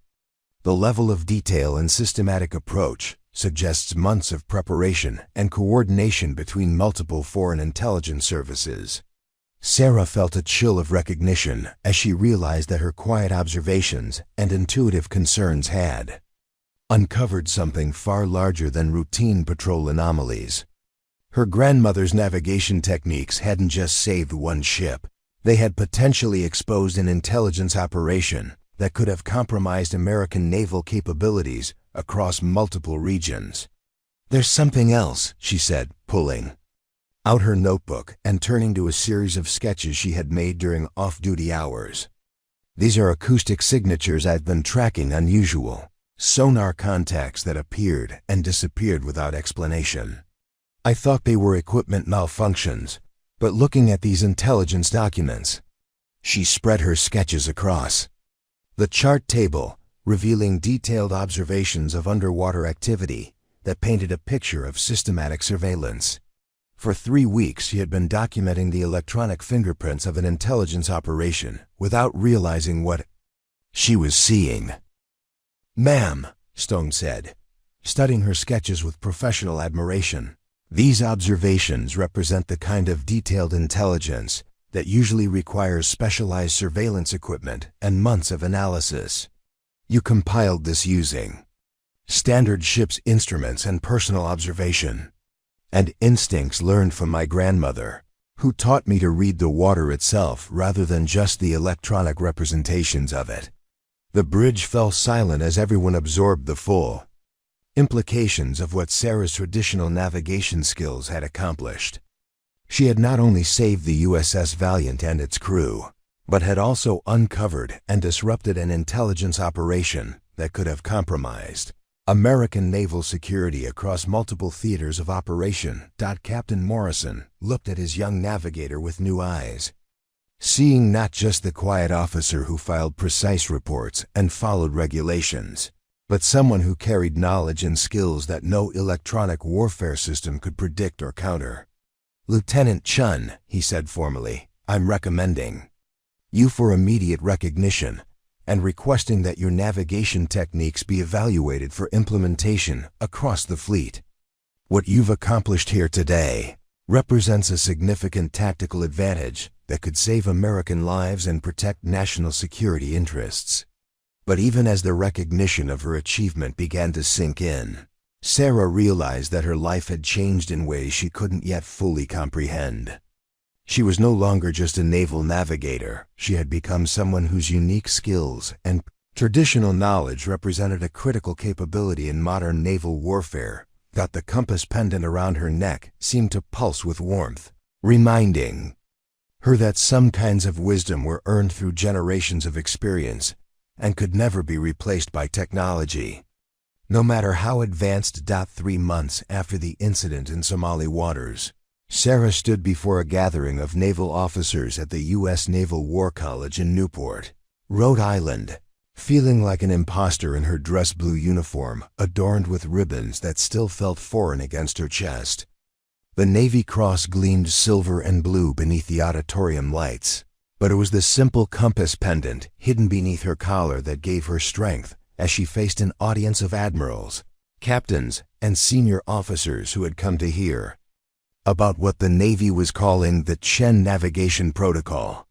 The level of detail and systematic approach suggests months of preparation and coordination between multiple foreign intelligence services." Sarah felt a chill of recognition as she realized that her quiet observations and intuitive concerns had uncovered something far larger than routine patrol anomalies. Her grandmother's navigation techniques hadn't just saved one ship. They had potentially exposed an intelligence operation that could have compromised American naval capabilities across multiple regions. "There's something else," she said, pulling out her notebook and turning to a series of sketches she had made during off-duty hours. "These are acoustic signatures I've been tracking unusual sonar contacts that appeared and disappeared without explanation. I thought they were equipment malfunctions, but looking at these intelligence documents," she spread her sketches across the chart table, revealing detailed observations of underwater activity that painted a picture of systematic surveillance. For 3 weeks she had been documenting the electronic fingerprints of an intelligence operation without realizing what she was seeing. "Ma'am," Stone said, studying her sketches with professional admiration, "these observations represent the kind of detailed intelligence that usually requires specialized surveillance equipment and months of analysis. You compiled this using standard ship's instruments and personal observation, and instincts learned from my grandmother, who taught me to read the water itself rather than just the electronic representations of it." The bridge fell silent as everyone absorbed the full implications of what Sarah's traditional navigation skills had accomplished. She had not only saved the USS Valiant and its crew, but had also uncovered and disrupted an intelligence operation that could have compromised American naval security across multiple theaters of operation. Captain Morrison looked at his young navigator with new eyes, seeing not just the quiet officer who filed precise reports and followed regulations, but someone who carried knowledge and skills that no electronic warfare system could predict or counter. "Lieutenant Chen," he said formally, "I'm recommending you for immediate recognition and requesting that your navigation techniques be evaluated for implementation across the fleet. What you've accomplished here today represents a significant tactical advantage that could save American lives and protect national security interests." But even as the recognition of her achievement began to sink in, Sarah realized that her life had changed in ways she couldn't yet fully comprehend. She was no longer just a naval navigator. She had become someone whose unique skills and traditional knowledge represented a critical capability in modern naval warfare. That the compass pendant around her neck seemed to pulse with warmth, reminding her that some kinds of wisdom were earned through generations of experience and could never be replaced by technology, no matter how advanced. 3 months after the incident in Somali waters, Sarah stood before a gathering of naval officers at the U.S. Naval War College in Newport, Rhode Island. feeling like an imposter in her dress blue uniform adorned with ribbons that still felt foreign against her chest. The Navy Cross gleamed silver and blue beneath the auditorium lights, but it was the simple compass pendant hidden beneath her collar that gave her strength as she faced an audience of admirals, captains, and senior officers who had come to hear about what the Navy was calling the Chen Navigation Protocol.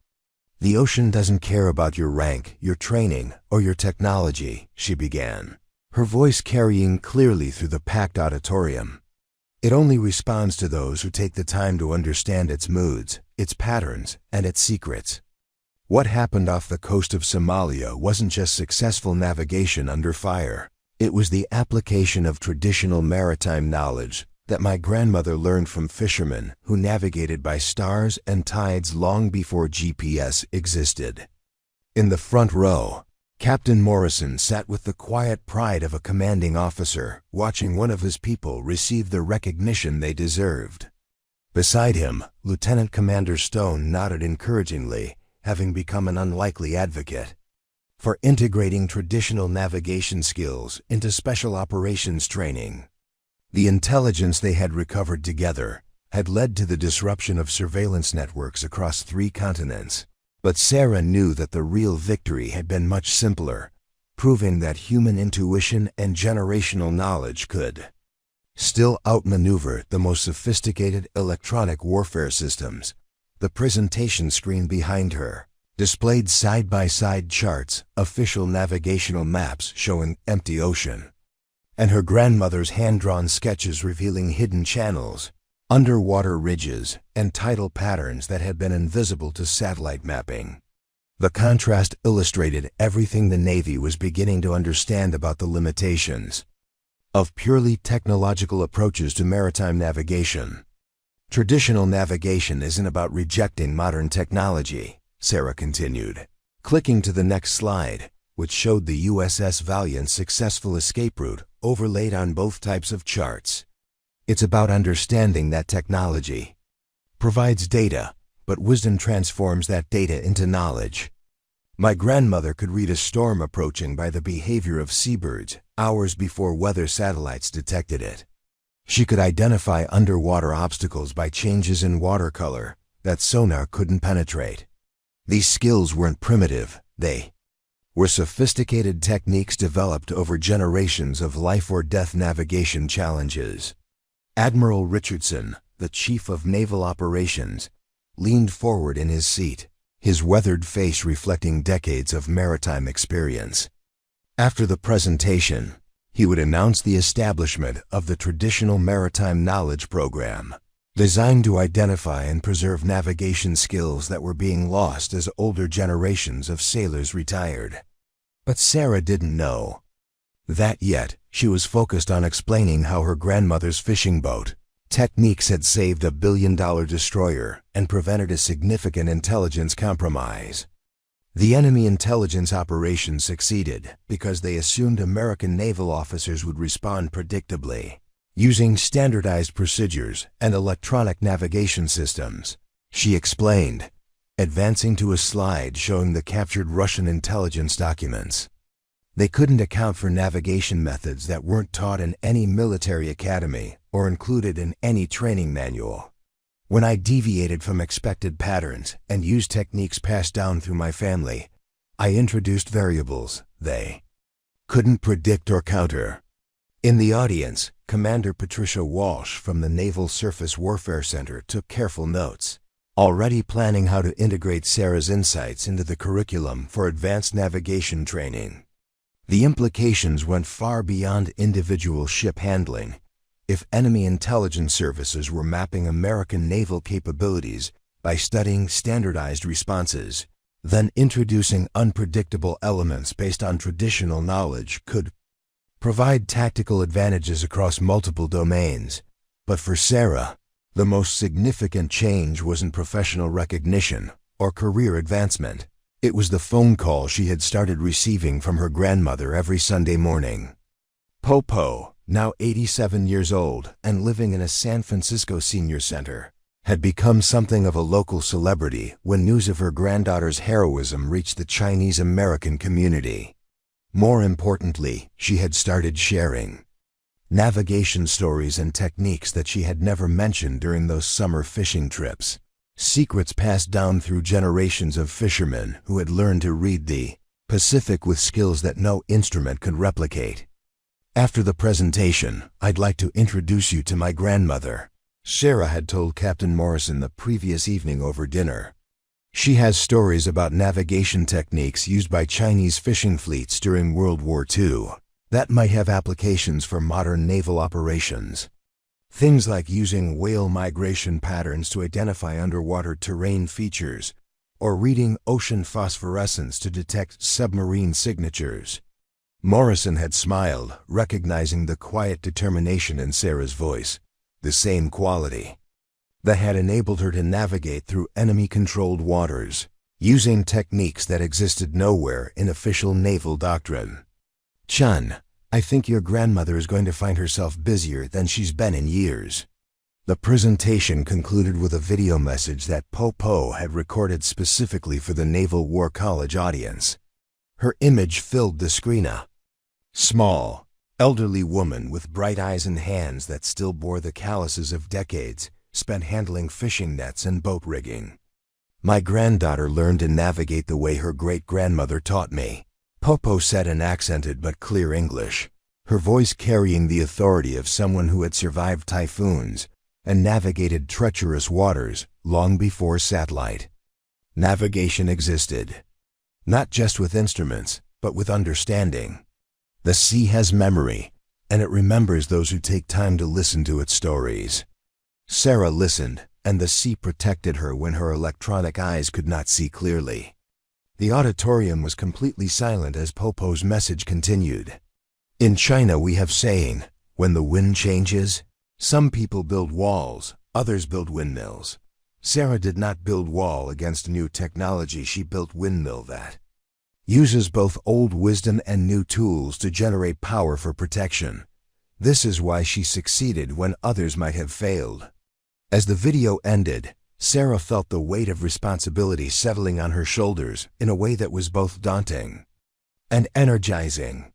"The ocean doesn't care about your rank, your training, or your technology," she began, her voice carrying clearly through the packed auditorium. "It only responds to those who take the time to understand its moods, its patterns, and its secrets." What happened off the coast of Somalia wasn't just successful navigation under fire. It was the application of traditional maritime knowledge that my grandmother learned from fishermen who navigated by stars and tides long before GPS existed. In the front row, Captain Morrison sat with the quiet pride of a commanding officer, watching one of his people receive the recognition they deserved. Beside him, Lieutenant Commander Stone nodded encouragingly, having become an unlikely advocate for integrating traditional navigation skills into special operations training. The intelligence they had recovered together had led to the disruption of surveillance networks across 3 continents. But Sarah knew that the real victory had been much simpler, proving that human intuition and generational knowledge could still outmaneuver the most sophisticated electronic warfare systems. The presentation screen behind her displayed side-by-side charts, official navigational maps showing empty ocean, and her grandmother's hand-drawn sketches revealing hidden channels, underwater ridges, and tidal patterns that had been invisible to satellite mapping. The contrast illustrated everything the Navy was beginning to understand about the limitations of purely technological approaches to maritime navigation. "Traditional navigation isn't about rejecting modern technology," Sarah continued, clicking to the next slide, which showed the USS Valiant's successful escape route overlaid on both types of charts. "It's about understanding that technology provides data, but wisdom transforms that data into knowledge." My grandmother could read a storm approaching by the behavior of seabirds hours before weather satellites detected it. She could identify underwater obstacles by changes in water color that sonar couldn't penetrate. These skills weren't primitive, they were sophisticated techniques developed over generations of life-or-death navigation challenges. Admiral Richardson, the chief of naval operations, leaned forward in his seat, his weathered face reflecting decades of maritime experience. After the presentation, he would announce the establishment of the Traditional Maritime Knowledge Program, designed to identify and preserve navigation skills that were being lost as older generations of sailors retired. But Sarah didn't know that yet. She was focused on explaining how her grandmother's fishing boat techniques had saved a billion-dollar destroyer and prevented a significant intelligence compromise. The enemy intelligence operation succeeded because they assumed American naval officers would respond predictably, using standardized procedures and electronic navigation systems, she explained, advancing to a slide showing the captured Russian intelligence documents. They couldn't account for navigation methods that weren't taught in any military academy or included in any training manual. When I deviated from expected patterns and used techniques passed down through my family, I introduced variables they couldn't predict or counter. In the audience, Commander Patricia Walsh from the Naval Surface Warfare Center took careful notes, already planning how to integrate Sarah's insights into the curriculum for advanced navigation training. The implications went far beyond individual ship handling. If enemy intelligence services were mapping American naval capabilities by studying standardized responses, then introducing unpredictable elements based on traditional knowledge could provide tactical advantages across multiple domains. But for Sarah, the most significant change wasn't professional recognition or career advancement. It was the phone call she had started receiving from her grandmother every Sunday morning. Popo, now 87 years old and living in a San Francisco senior center, had become something of a local celebrity when news of her granddaughter's heroism reached the Chinese American community. More importantly, she had started sharing navigation stories and techniques that she had never mentioned during those summer fishing trips. Secrets passed down through generations of fishermen who had learned to read the Pacific with skills that no instrument could replicate. After the presentation, I'd like to introduce you to my grandmother, Sarah had told Captain Morrison the previous evening over dinner. She has stories about navigation techniques used by Chinese fishing fleets during World War II that might have applications for modern naval operations. Things like using whale migration patterns to identify underwater terrain features, or reading ocean phosphorescence to detect submarine signatures. Morrison had smiled, recognizing the quiet determination in Sarah's voice, the same quality that had enabled her to navigate through enemy-controlled waters, using techniques that existed nowhere in official naval doctrine. "Chun, I think your grandmother is going to find herself busier than she's been in years." The presentation concluded with a video message that Po had recorded specifically for the Naval War College audience. Her image filled the screen. A small, elderly woman with bright eyes and hands that still bore the calluses of decades spent handling fishing nets and boat rigging. "My granddaughter learned to navigate the way her great-grandmother taught me," Po said in accented but clear English, her voice carrying the authority of someone who had survived typhoons and navigated treacherous waters long before satellite navigation existed. Not just with instruments, but with understanding. The sea has memory, and it remembers those who take time to listen to its stories. Sarah listened, and the sea protected her when her electronic eyes could not see clearly. The auditorium was completely silent as Po's message continued. "In China we have saying, when the wind changes, some people build walls, others build windmills. Sarah did not build wall against new technology, she built windmill that uses both old wisdom and new tools to generate power for protection. This is why she succeeded when others might have failed." As the video ended, Sarah felt the weight of responsibility settling on her shoulders in a way that was both daunting and energizing.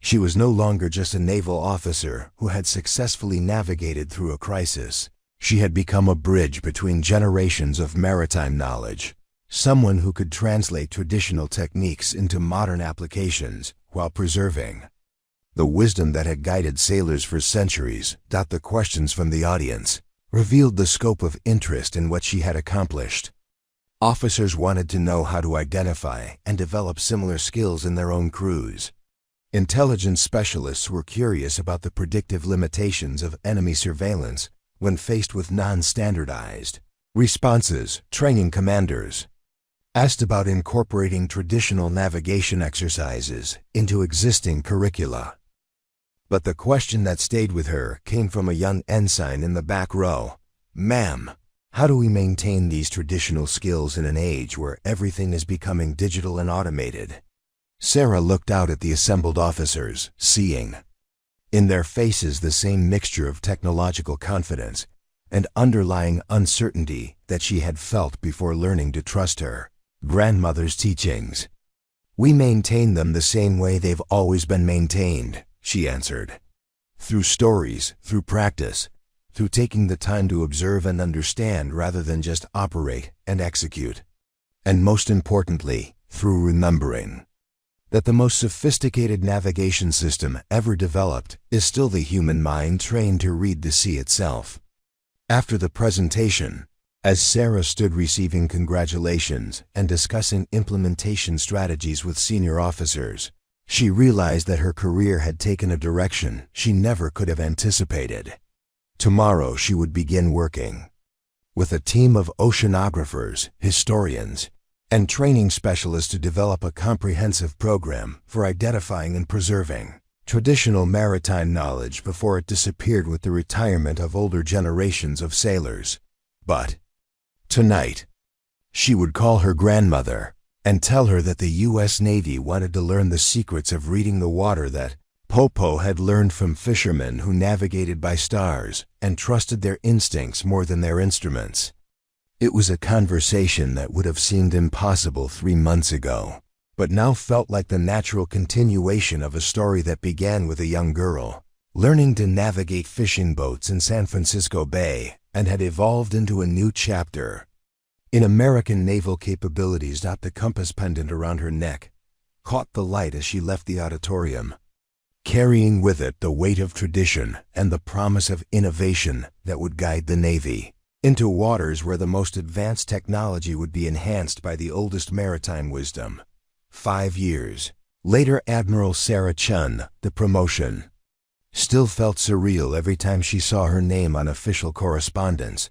She was no longer just a naval officer who had successfully navigated through a crisis. She had become a bridge between generations of maritime knowledge, someone who could translate traditional techniques into modern applications while preserving the wisdom that had guided sailors for centuries. The questions from the audience revealed the scope of interest in what she had accomplished. Officers wanted to know how to identify and develop similar skills in their own crews. Intelligence specialists were curious about the predictive limitations of enemy surveillance when faced with non-standardized responses. Training commanders asked about incorporating traditional navigation exercises into existing curricula. But the question that stayed with her came from a young ensign in the back row. "Ma'am, how do we maintain these traditional skills in an age where everything is becoming digital and automated?" Sarah looked out at the assembled officers, seeing in their faces the same mixture of technological confidence and underlying uncertainty that she had felt before learning to trust her grandmother's teachings. "We maintain them the same way they've always been maintained," she answered. "Through stories, through practice, through taking the time to observe and understand rather than just operate and execute. And most importantly, through remembering that the most sophisticated navigation system ever developed is still the human mind trained to read the sea itself." After the presentation, as Sarah stood receiving congratulations and discussing implementation strategies with senior officers, she realized that her career had taken a direction she never could have anticipated. Tomorrow she would begin working with a team of oceanographers, historians, and training specialists to develop a comprehensive program for identifying and preserving traditional maritime knowledge before it disappeared with the retirement of older generations of sailors. But tonight, she would call her grandmother and tell her that the U.S. Navy wanted to learn the secrets of reading the water that Po had learned from fishermen who navigated by stars and trusted their instincts more than their instruments. It was a conversation that would have seemed impossible 3 months ago. but now felt like the natural continuation of a story that began with a young girl learning to navigate fishing boats in San Francisco Bay and had evolved into a new chapter in American naval capabilities. The compass pendant around her neck caught the light as she left the auditorium, carrying with it the weight of tradition and the promise of innovation that would guide the Navy into waters where the most advanced technology would be enhanced by the oldest maritime wisdom. 5 years later, Admiral Sarah Chen, the promotion, still felt surreal every time she saw her name on official correspondence,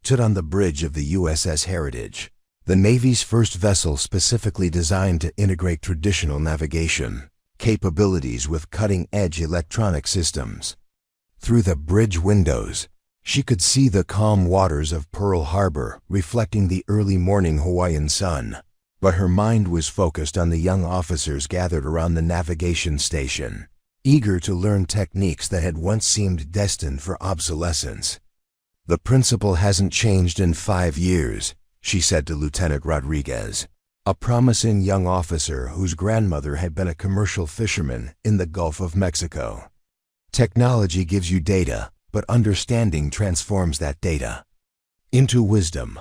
stood on the bridge of the USS Heritage, the Navy's first vessel specifically designed to integrate traditional navigation capabilities with cutting-edge electronic systems. Through the bridge windows, she could see the calm waters of Pearl Harbor reflecting the early morning Hawaiian sun, but her mind was focused on the young officers gathered around the navigation station, eager to learn techniques that had once seemed destined for obsolescence. "The principal hasn't changed in 5 years," she said to Lieutenant Rodriguez, a promising young officer whose grandmother had been a commercial fisherman in the Gulf of Mexico. "Technology gives you data, but understanding transforms that data into wisdom.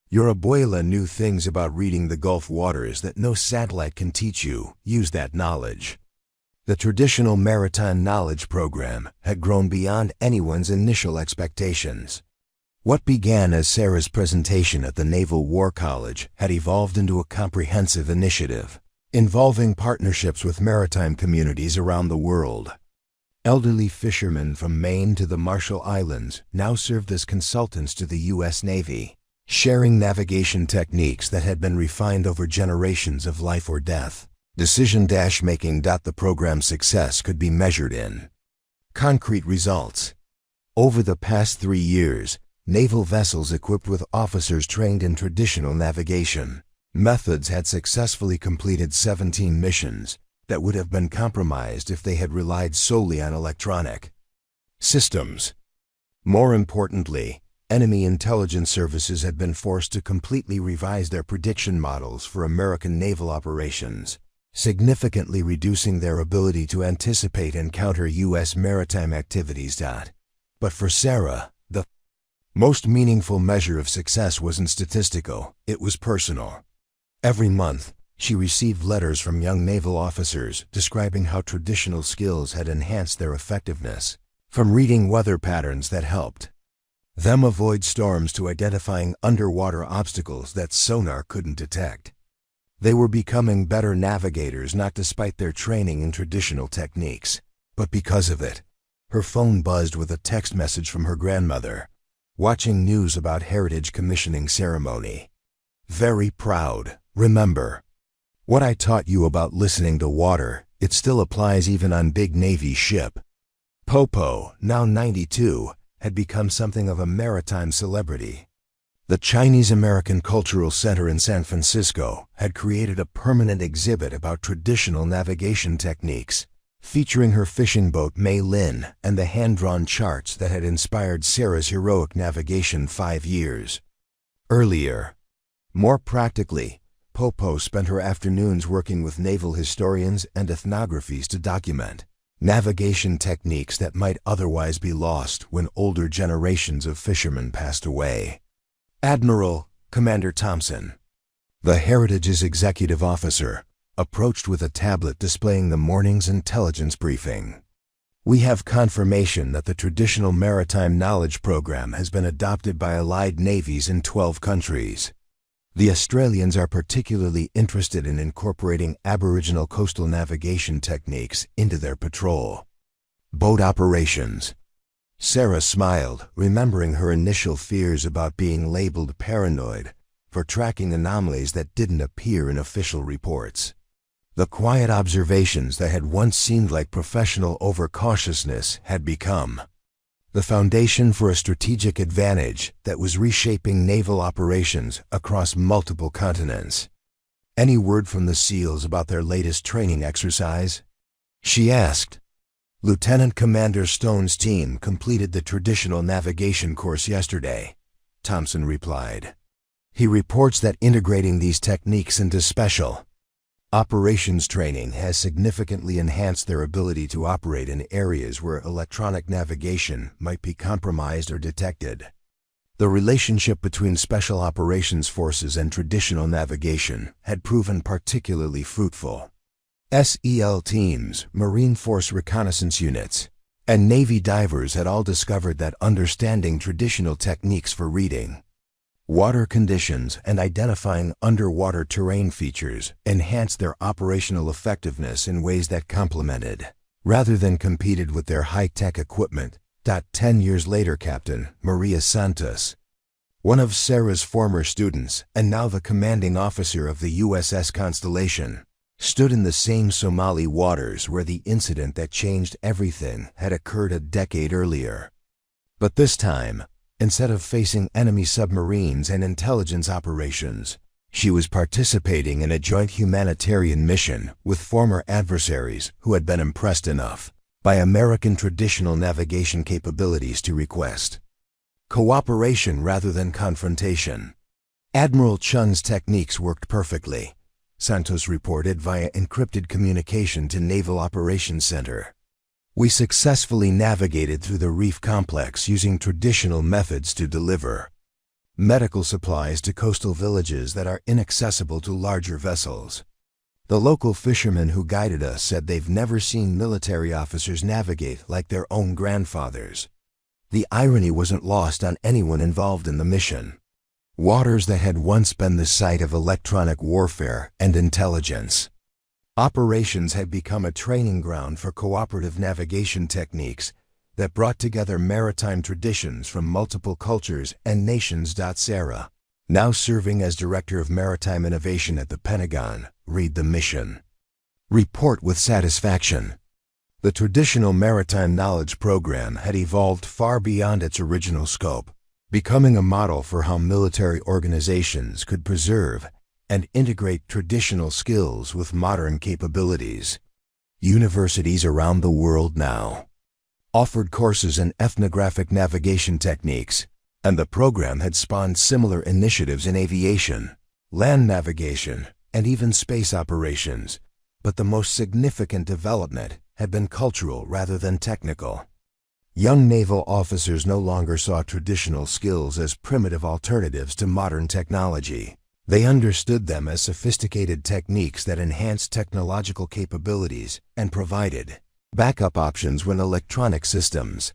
Your abuela knew things about reading the Gulf waters that no satellite can teach you. Use that knowledge." The Traditional Maritime Knowledge Program had grown beyond anyone's initial expectations. What began as Sarah's presentation at the Naval War College had evolved into a comprehensive initiative, involving partnerships with maritime communities around the world. Elderly fishermen from Maine to the Marshall Islands now served as consultants to the U.S. Navy, sharing navigation techniques that had been refined over generations of life or death decision-making. The program's success could be measured in concrete results. Over the past 3 years, naval vessels equipped with officers trained in traditional navigation methods had successfully completed 17 missions that would have been compromised if they had relied solely on electronic systems. More importantly, enemy intelligence services had been forced to completely revise their prediction models for American naval operations, significantly reducing their ability to anticipate and counter U.S. maritime activities. But for Sarah, the most meaningful measure of success wasn't statistical, it was personal. Every month, she received letters from young naval officers describing how traditional skills had enhanced their effectiveness, from reading weather patterns that helped them avoid storms to identifying underwater obstacles that sonar couldn't detect. They were becoming better navigators not despite their training in traditional techniques, but because of it. Her phone buzzed with a text message from her grandmother, watching news about Heritage commissioning ceremony. "Very proud. Remember what I taught you about listening to water, it still applies even on big Navy ship." Popo, now 92, had become something of a maritime celebrity. The Chinese-American Cultural Center in San Francisco had created a permanent exhibit about traditional navigation techniques, featuring her fishing boat Mei Lin and the hand-drawn charts that had inspired Sarah's heroic navigation 5 years earlier. More practically, Popo spent her afternoons working with naval historians and ethnographies to document navigation techniques that might otherwise be lost when older generations of fishermen passed away. Admiral Commander Thompson, the Heritage's executive officer, approached with a tablet displaying the morning's intelligence briefing. "We have confirmation that the Traditional Maritime Knowledge Program has been adopted by allied navies in 12 countries. The Australians are particularly interested in incorporating Aboriginal coastal navigation techniques into their patrol boat operations." Sarah smiled, remembering her initial fears about being labeled paranoid for tracking anomalies that didn't appear in official reports. The quiet observations that had once seemed like professional overcautiousness had become the foundation for a strategic advantage that was reshaping naval operations across multiple continents. "Any word from the SEALs about their latest training exercise?" she asked. "Lieutenant Commander Stone's team completed the traditional navigation course yesterday," Thompson replied. "He reports that integrating these techniques into special Operations training has significantly enhanced their ability to operate in areas where electronic navigation might be compromised or detected. The relationship between Special Operations Forces and traditional navigation had proven particularly fruitful. SEL teams, Marine Force reconnaissance units, and Navy divers had all discovered that understanding traditional techniques for reading water conditions and identifying underwater terrain features enhanced their operational effectiveness in ways that complemented, rather than competed with their high-tech equipment. 10 years later, Captain Maria Santos, one of Sarah's former students and now the commanding officer of the USS Constellation, stood in the same Somali waters where the incident that changed everything had occurred a decade earlier. But this time, instead of facing enemy submarines and intelligence operations, she was participating in a joint humanitarian mission with former adversaries who had been impressed enough by American traditional navigation capabilities to request cooperation rather than confrontation. Admiral Chen's techniques worked perfectly, Santos reported via encrypted communication to Naval Operations Center. We successfully navigated through the reef complex using traditional methods to deliver medical supplies to coastal villages that are inaccessible to larger vessels. The local fishermen who guided us said they've never seen military officers navigate like their own grandfathers. The irony wasn't lost on anyone involved in the mission. Waters that had once been the site of electronic warfare and intelligence operations had become a training ground for cooperative navigation techniques that brought together maritime traditions from multiple cultures and nations. Sarah, now serving as Director of Maritime Innovation at the Pentagon, read the mission report with satisfaction. The Traditional Maritime Knowledge Program had evolved far beyond its original scope, becoming a model for how military organizations could preserve and integrate traditional skills with modern capabilities. Universities around the world now offered courses in ethnographic navigation techniques, and the program had spawned similar initiatives in aviation, land navigation, and even space operations. But the most significant development had been cultural rather than technical. Young naval officers no longer saw traditional skills as primitive alternatives to modern technology. They understood them as sophisticated techniques that enhanced technological capabilities and provided backup options when electronic systems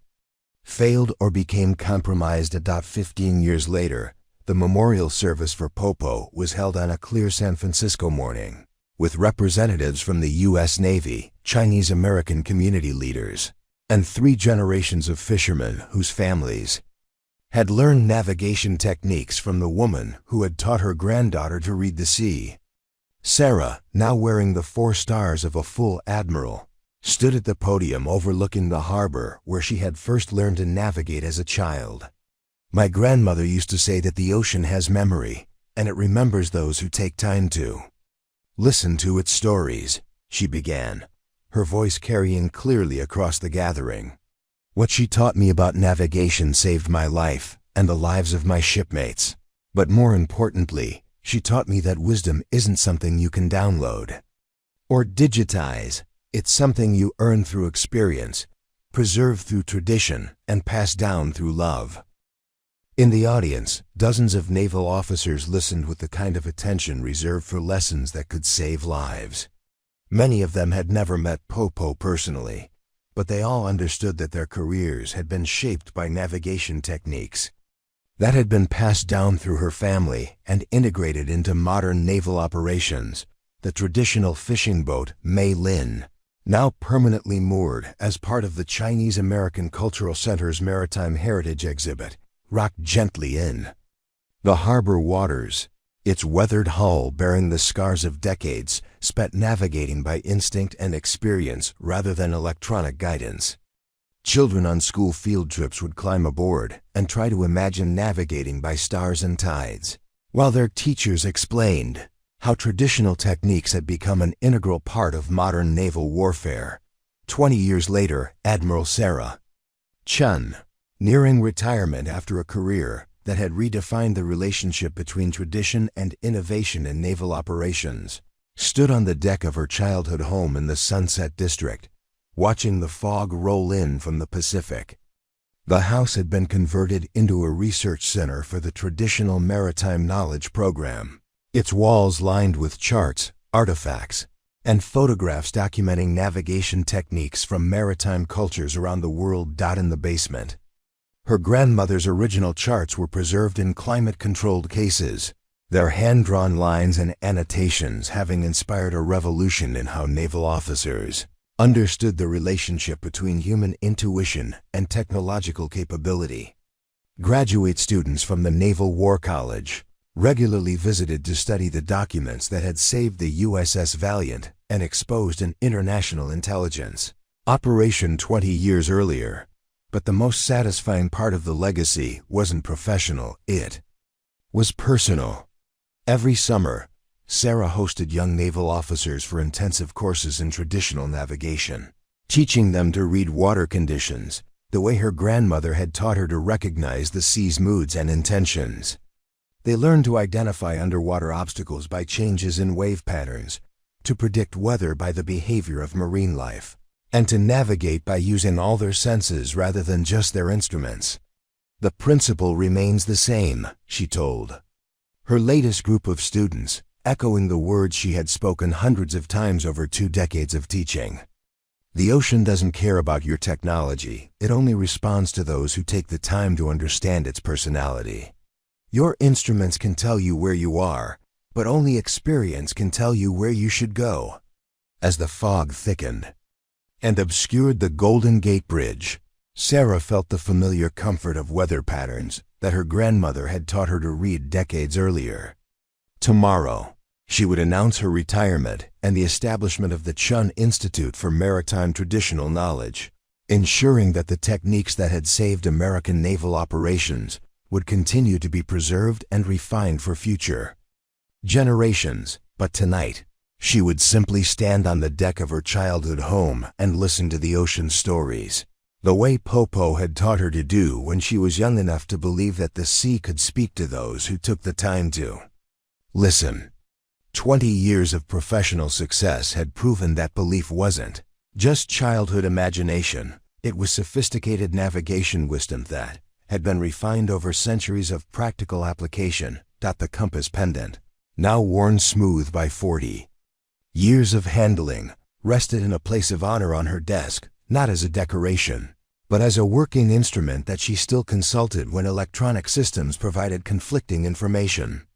failed or became compromised. 15 years later, the memorial service for Popo was held on a clear San Francisco morning, with representatives from the U.S. Navy, Chinese American community leaders, and 3 generations of fishermen whose families had learned navigation techniques from the woman who had taught her granddaughter to read the sea. Sarah, now wearing the 4 stars of a full admiral, stood at the podium overlooking the harbor where she had first learned to navigate as a child. My grandmother used to say that the ocean has memory, and it remembers those who take time to listen to its stories, she began, her voice carrying clearly across the gathering. What she taught me about navigation saved my life and the lives of my shipmates. But more importantly, she taught me that wisdom isn't something you can download or digitize. It's something you earn through experience, preserve through tradition, and pass down through love. In the audience, dozens of naval officers listened with the kind of attention reserved for lessons that could save lives. Many of them had never met Popo personally, but they all understood that their careers had been shaped by navigation techniques that had been passed down through her family and integrated into modern naval operations. The traditional fishing boat, Mei Lin, now permanently moored as part of the Chinese American Cultural Center's Maritime Heritage exhibit, rocked gently in the harbor waters, its weathered hull bearing the scars of decades spent navigating by instinct and experience rather than electronic guidance. Children on school field trips would climb aboard and try to imagine navigating by stars and tides, while their teachers explained how traditional techniques had become an integral part of modern naval warfare. 20 years later, Admiral Sarah Chen, nearing retirement after a career that had redefined the relationship between tradition and innovation in naval operations, stood on the deck of her childhood home in the Sunset District, watching the fog roll in from the Pacific. The house had been converted into a research center for the Traditional Maritime Knowledge Program, its walls lined with charts, artifacts, and photographs documenting navigation techniques from maritime cultures around the world. In the basement, her grandmother's original charts were preserved in climate-controlled cases, their hand-drawn lines and annotations having inspired a revolution in how naval officers understood the relationship between human intuition and technological capability. Graduate students from the Naval War College regularly visited to study the documents that had saved the USS Valiant and exposed an international intelligence operation 20 years earlier. But the most satisfying part of the legacy wasn't professional, it was personal. Every summer, Sarah hosted young naval officers for intensive courses in traditional navigation, teaching them to read water conditions the way her grandmother had taught her to recognize the sea's moods and intentions. They learned to identify underwater obstacles by changes in wave patterns, to predict weather by the behavior of marine life, and to navigate by using all their senses rather than just their instruments. The principle remains the same, she told. Her latest group of students, echoing the words she had spoken hundreds of times over 2 decades of teaching. The ocean doesn't care about your technology, it only responds to those who take the time to understand its personality. Your instruments can tell you where you are, but only experience can tell you where you should go. As the fog thickened and obscured the Golden Gate Bridge, Sarah felt the familiar comfort of weather patterns that her grandmother had taught her to read decades earlier. Tomorrow, she would announce her retirement and the establishment of the Chun Institute for Maritime Traditional Knowledge, ensuring that the techniques that had saved American naval operations would continue to be preserved and refined for future generations. But tonight, she would simply stand on the deck of her childhood home and listen to the ocean stories, the way Popo had taught her to do when she was young enough to believe that the sea could speak to those who took the time to listen. 20 years of professional success had proven that belief wasn't just childhood imagination, it was sophisticated navigation wisdom that had been refined over centuries of practical application. The compass pendant, now worn smooth by 40 years of handling, rested in a place of honor on her desk, not as a decoration, but as a working instrument that she still consulted when electronic systems provided conflicting information.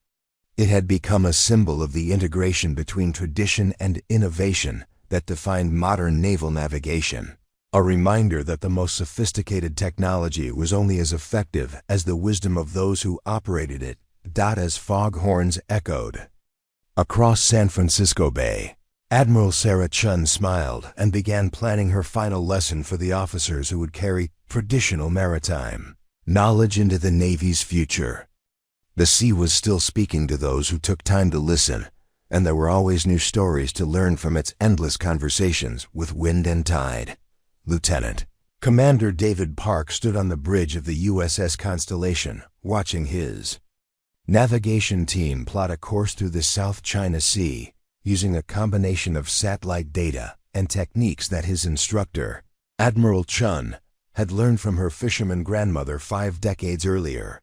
It had become a symbol of the integration between tradition and innovation that defined modern naval navigation, a reminder that the most sophisticated technology was only as effective as the wisdom of those who operated it. As foghorns echoed across San Francisco Bay, Admiral Sarah Chen smiled and began planning her final lesson for the officers who would carry traditional maritime knowledge into the Navy's future. The sea was still speaking to those who took time to listen, and there were always new stories to learn from its endless conversations with wind and tide. Lieutenant Commander David Park stood on the bridge of the USS Constellation, watching his navigation team plot a course through the South China Sea, using a combination of satellite data and techniques that his instructor, Admiral Chen, had learned from her fisherman grandmother 5 decades earlier.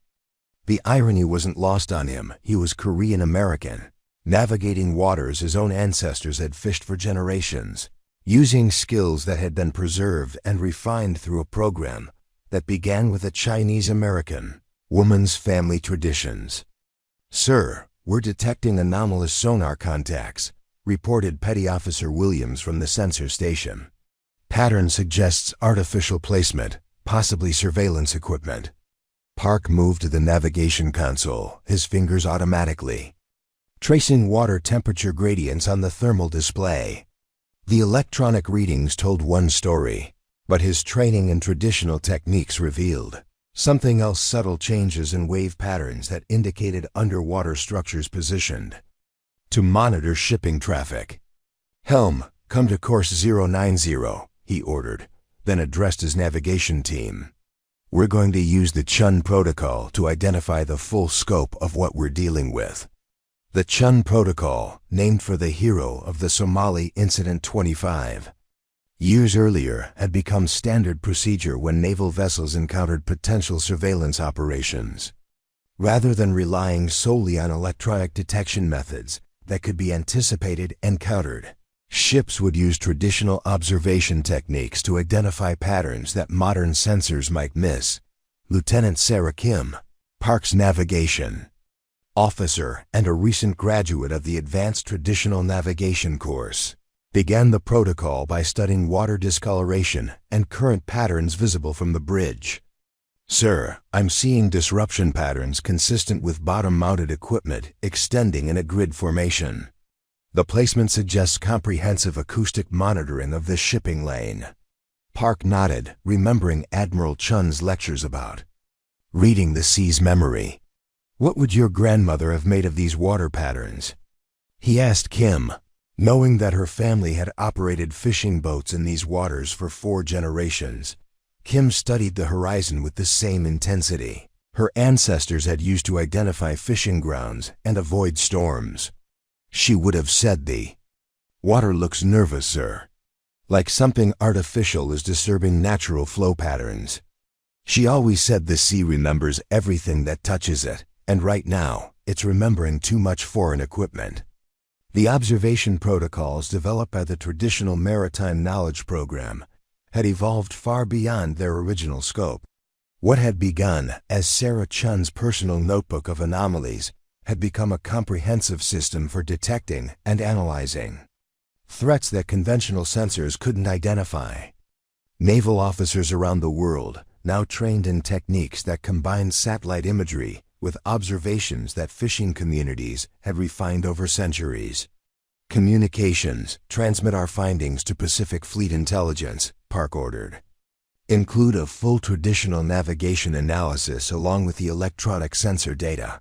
The irony wasn't lost on him. He was Korean American, navigating waters his own ancestors had fished for generations, using skills that had been preserved and refined through a program that began with a Chinese American woman's family traditions. "Sir, we're detecting anomalous sonar contacts," reported Petty Officer Williams from the sensor station. "Pattern suggests artificial placement, possibly surveillance equipment." Park moved to the navigation console, his fingers automatically tracing water temperature gradients on the thermal display. The electronic readings told one story, but his training in traditional techniques revealed something else: subtle changes in wave patterns that indicated underwater structures positioned to monitor shipping traffic. "Helm, come to course 090, he ordered, then addressed his navigation team. "We're going to use the Chun protocol to identify the full scope of what we're dealing with." The Chun Protocol, named for the hero of the Somali Incident 25 years earlier, had become standard procedure when naval vessels encountered potential surveillance operations. Rather than relying solely on electronic detection methods that could be anticipated and countered, ships would use traditional observation techniques to identify patterns that modern sensors might miss. Lieutenant Sarah Chen, Park's navigation officer and a recent graduate of the Advanced Traditional Navigation course, began the protocol by studying water discoloration and current patterns visible from the bridge. "Sir, I'm seeing disruption patterns consistent with bottom-mounted equipment extending in a grid formation. The placement suggests comprehensive acoustic monitoring of this shipping lane." Park nodded, remembering Admiral Chun's lectures about reading the sea's memory. "What would your grandmother have made of these water patterns?" he asked Kim, knowing that her family had operated fishing boats in these waters for 4 generations. Kim studied the horizon with the same intensity her ancestors had used to identify fishing grounds and avoid storms. She would have said, "The water looks nervous, sir. Like something artificial is disturbing natural flow patterns." She always said the sea remembers everything that touches it, and right now, it's remembering too much foreign equipment. The observation protocols developed by the Traditional Maritime Knowledge Program had evolved far beyond their original scope. What had begun as Sarah Chen's personal notebook of anomalies had become a comprehensive system for detecting and analyzing threats that conventional sensors couldn't identify. Naval officers around the world, now trained in techniques that combined satellite imagery with observations that fishing communities had refined over centuries. "Communications, transmit our findings to Pacific Fleet Intelligence," Park ordered. "Include a full traditional navigation analysis along with the electronic sensor data."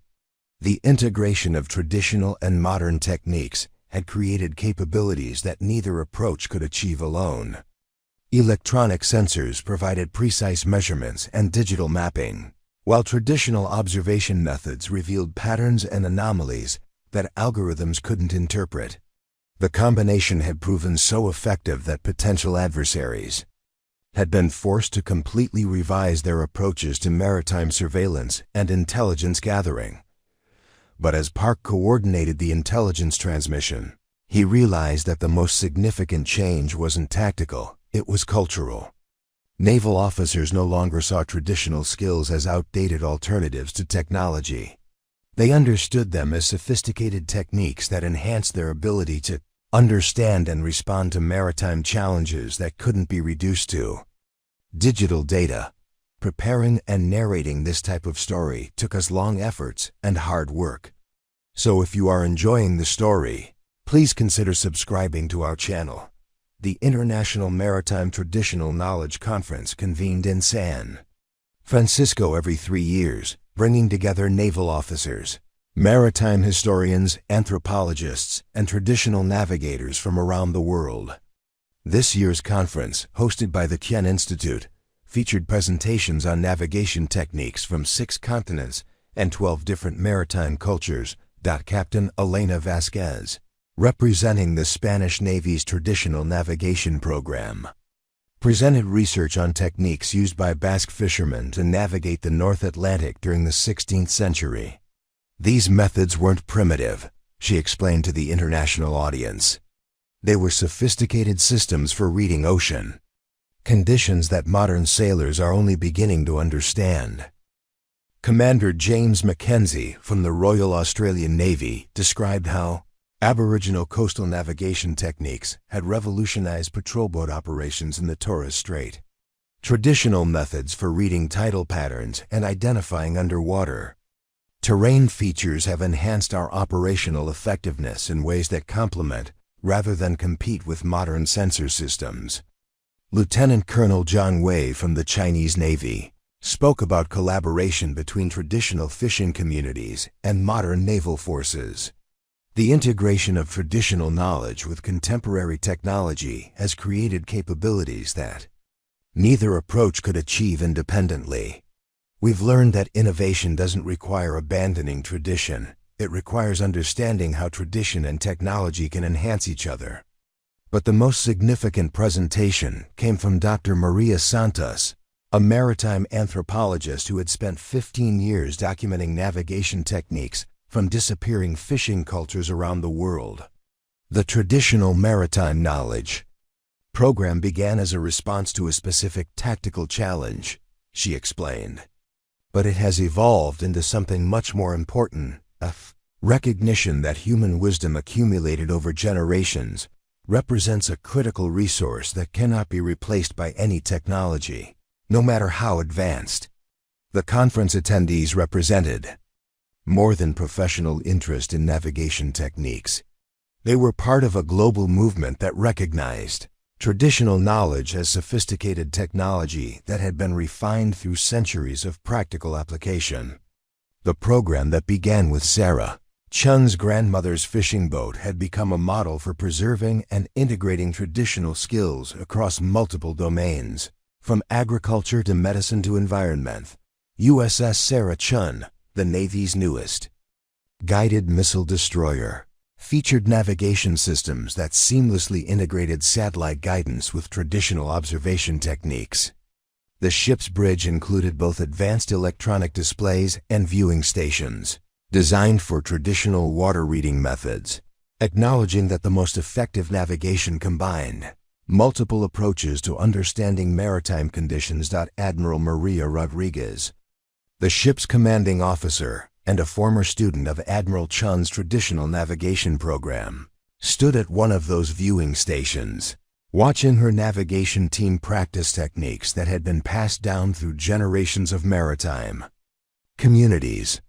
The integration of traditional and modern techniques had created capabilities that neither approach could achieve alone. Electronic sensors provided precise measurements and digital mapping, while traditional observation methods revealed patterns and anomalies that algorithms couldn't interpret. The combination had proven so effective that potential adversaries had been forced to completely revise their approaches to maritime surveillance and intelligence gathering. But as Park coordinated the intelligence transmission, he realized that the most significant change wasn't tactical, it was cultural. Naval officers no longer saw traditional skills as outdated alternatives to technology. They understood them as sophisticated techniques that enhanced their ability to understand and respond to maritime challenges that couldn't be reduced to digital data. Preparing and narrating this type of story took us long efforts and hard work. So if you are enjoying the story, please consider subscribing to our channel. The International Maritime Traditional Knowledge Conference convened in San Francisco every 3 years, bringing together naval officers, maritime historians, anthropologists, and traditional navigators from around the world. This year's conference, hosted by the Chen Institute, featured presentations on navigation techniques from 6 continents and 12 different maritime cultures. Captain Elena Vasquez, representing the Spanish Navy's Traditional Navigation Program, presented research on techniques used by Basque fishermen to navigate the North Atlantic during the 16th century. "These methods weren't primitive," she explained to the international audience. "They were sophisticated systems for reading ocean conditions that modern sailors are only beginning to understand." Commander James Mackenzie from the Royal Australian Navy described how Aboriginal coastal navigation techniques had revolutionized patrol boat operations in the Torres Strait. Traditional methods for reading tidal patterns and identifying underwater terrain features have enhanced our operational effectiveness in ways that complement rather than compete with modern sensor systems. Lieutenant Colonel Zhang Wei from the Chinese Navy spoke about collaboration between traditional fishing communities and modern naval forces. The integration of traditional knowledge with contemporary technology has created capabilities that neither approach could achieve independently. We've learned that innovation doesn't require abandoning tradition, It requires understanding how tradition and technology can enhance each other. But the most significant presentation came from Dr. Maria Santos, a maritime anthropologist who had spent 15 years documenting navigation techniques from disappearing fishing cultures around the world. The Traditional Maritime Knowledge Program began as a response to a specific tactical challenge, she explained. But it has evolved into something much more important, a recognition that human wisdom accumulated over generations represents a critical resource that cannot be replaced by any technology, no matter how advanced. The conference attendees represented more than professional interest in navigation techniques. They were part of a global movement that recognized traditional knowledge as sophisticated technology that had been refined through centuries of practical application. The program that began with Sarah Chen's grandmother's fishing boat had become a model for preserving and integrating traditional skills across multiple domains, from agriculture to medicine to environment. USS Sarah Chen, the Navy's newest guided missile destroyer, featured navigation systems that seamlessly integrated satellite guidance with traditional observation techniques. The ship's bridge included both advanced electronic displays and viewing stations, designed for traditional water reading methods, acknowledging that the most effective navigation combined multiple approaches to understanding maritime conditions. Admiral Maria Rodriguez, the ship's commanding officer and a former student of Admiral Chen's traditional navigation program, stood at one of those viewing stations, watching her navigation team practice techniques that had been passed down through generations of maritime communities.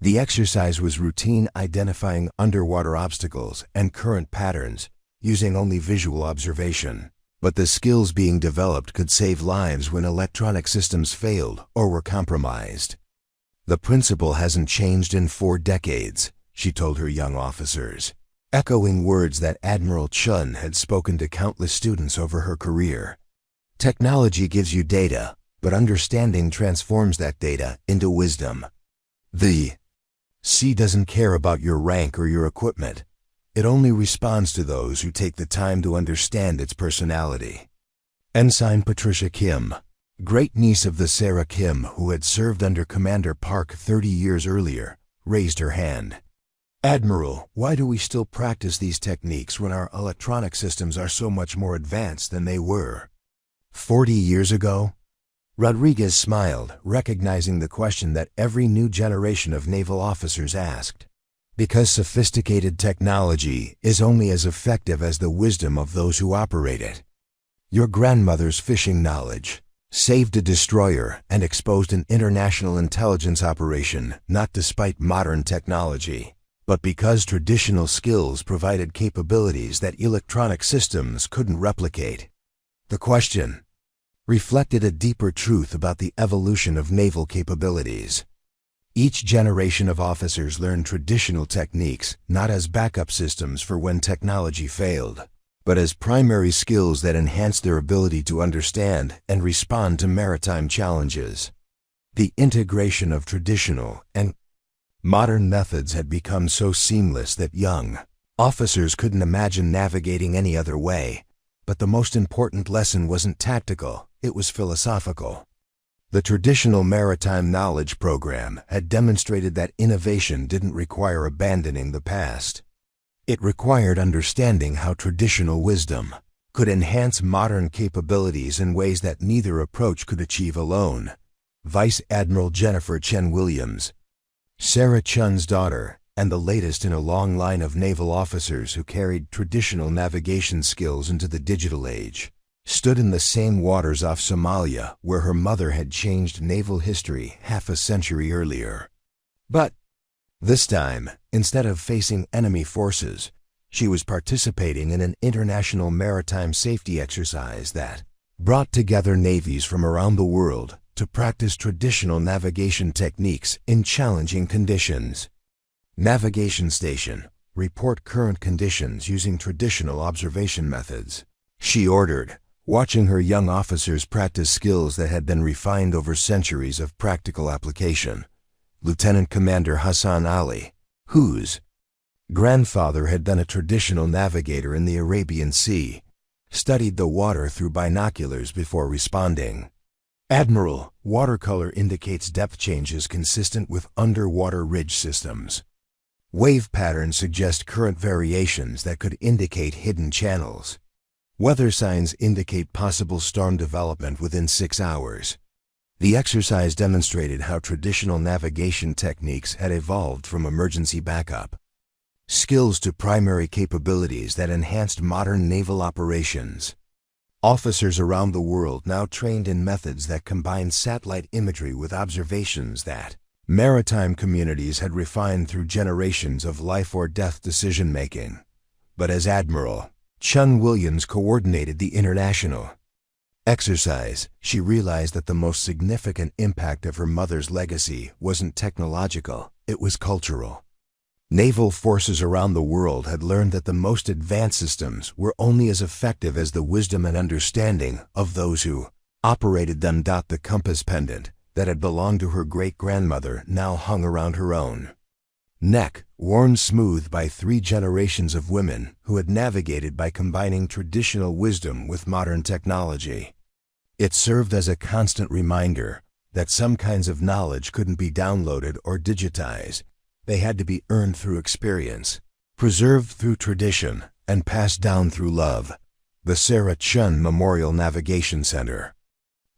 The exercise was routine, identifying underwater obstacles and current patterns using only visual observation. But the skills being developed could save lives when electronic systems failed or were compromised. The principle hasn't changed in 4 decades, she told her young officers, echoing words that Admiral Chen had spoken to countless students over her career. Technology gives you data, but understanding transforms that data into wisdom. The sea doesn't care about your rank or your equipment. It only responds to those who take the time to understand its personality. Ensign Patricia Kim, great-niece of the Sarah Kim who had served under Commander Park 30 years earlier, raised her hand. Admiral, why do we still practice these techniques when our electronic systems are so much more advanced than they were 40 years ago? Rodriguez smiled, recognizing the question that every new generation of naval officers asked. Because sophisticated technology is only as effective as the wisdom of those who operate it. Your grandmother's fishing knowledge saved a destroyer and exposed an international intelligence operation, not despite modern technology, but because traditional skills provided capabilities that electronic systems couldn't replicate. The question reflected a deeper truth about the evolution of naval capabilities. Each generation of officers learned traditional techniques not as backup systems for when technology failed, but as primary skills that enhanced their ability to understand and respond to maritime challenges. The integration of traditional and modern methods had become so seamless that young officers couldn't imagine navigating any other way. But the most important lesson wasn't tactical, it was philosophical. The Traditional Maritime Knowledge Program had demonstrated that innovation didn't require abandoning the past. It required understanding how traditional wisdom could enhance modern capabilities in ways that neither approach could achieve alone. Vice Admiral Jennifer Chen Williams, Sarah Chen's daughter, and the latest in a long line of naval officers who carried traditional navigation skills into the digital age, stood in the same waters off Somalia where her mother had changed naval history half a century earlier. But this time, instead of facing enemy forces, she was participating in an international maritime safety exercise that brought together navies from around the world to practice traditional navigation techniques in challenging conditions. Navigation station, report current conditions using traditional observation methods, she ordered, watching her young officers practice skills that had been refined over centuries of practical application. Lieutenant Commander Hassan Ali, whose grandfather had been a traditional navigator in the Arabian Sea, studied the water through binoculars before responding. Admiral, watercolor indicates depth changes consistent with underwater ridge systems. Wave patterns suggest current variations that could indicate hidden channels. Weather signs indicate possible storm development within 6 hours. The exercise demonstrated how traditional navigation techniques had evolved from emergency backup skills to primary capabilities that enhanced modern naval operations. Officers around the world now trained in methods that combine satellite imagery with observations that maritime communities had refined through generations of life-or-death decision-making. But as Admiral Chen Williams coordinated the international exercise, she realized that the most significant impact of her mother's legacy wasn't technological, it was cultural. Naval forces around the world had learned that the most advanced systems were only as effective as the wisdom and understanding of those who operated them. The compass pendant that had belonged to her great-grandmother now hung around her own neck, worn smooth by 3 generations of women who had navigated by combining traditional wisdom with modern technology. It served as a constant reminder that some kinds of knowledge couldn't be downloaded or digitized. They had to be earned through experience, preserved through tradition, and passed down through love. The Sarah Chen Memorial Navigation Center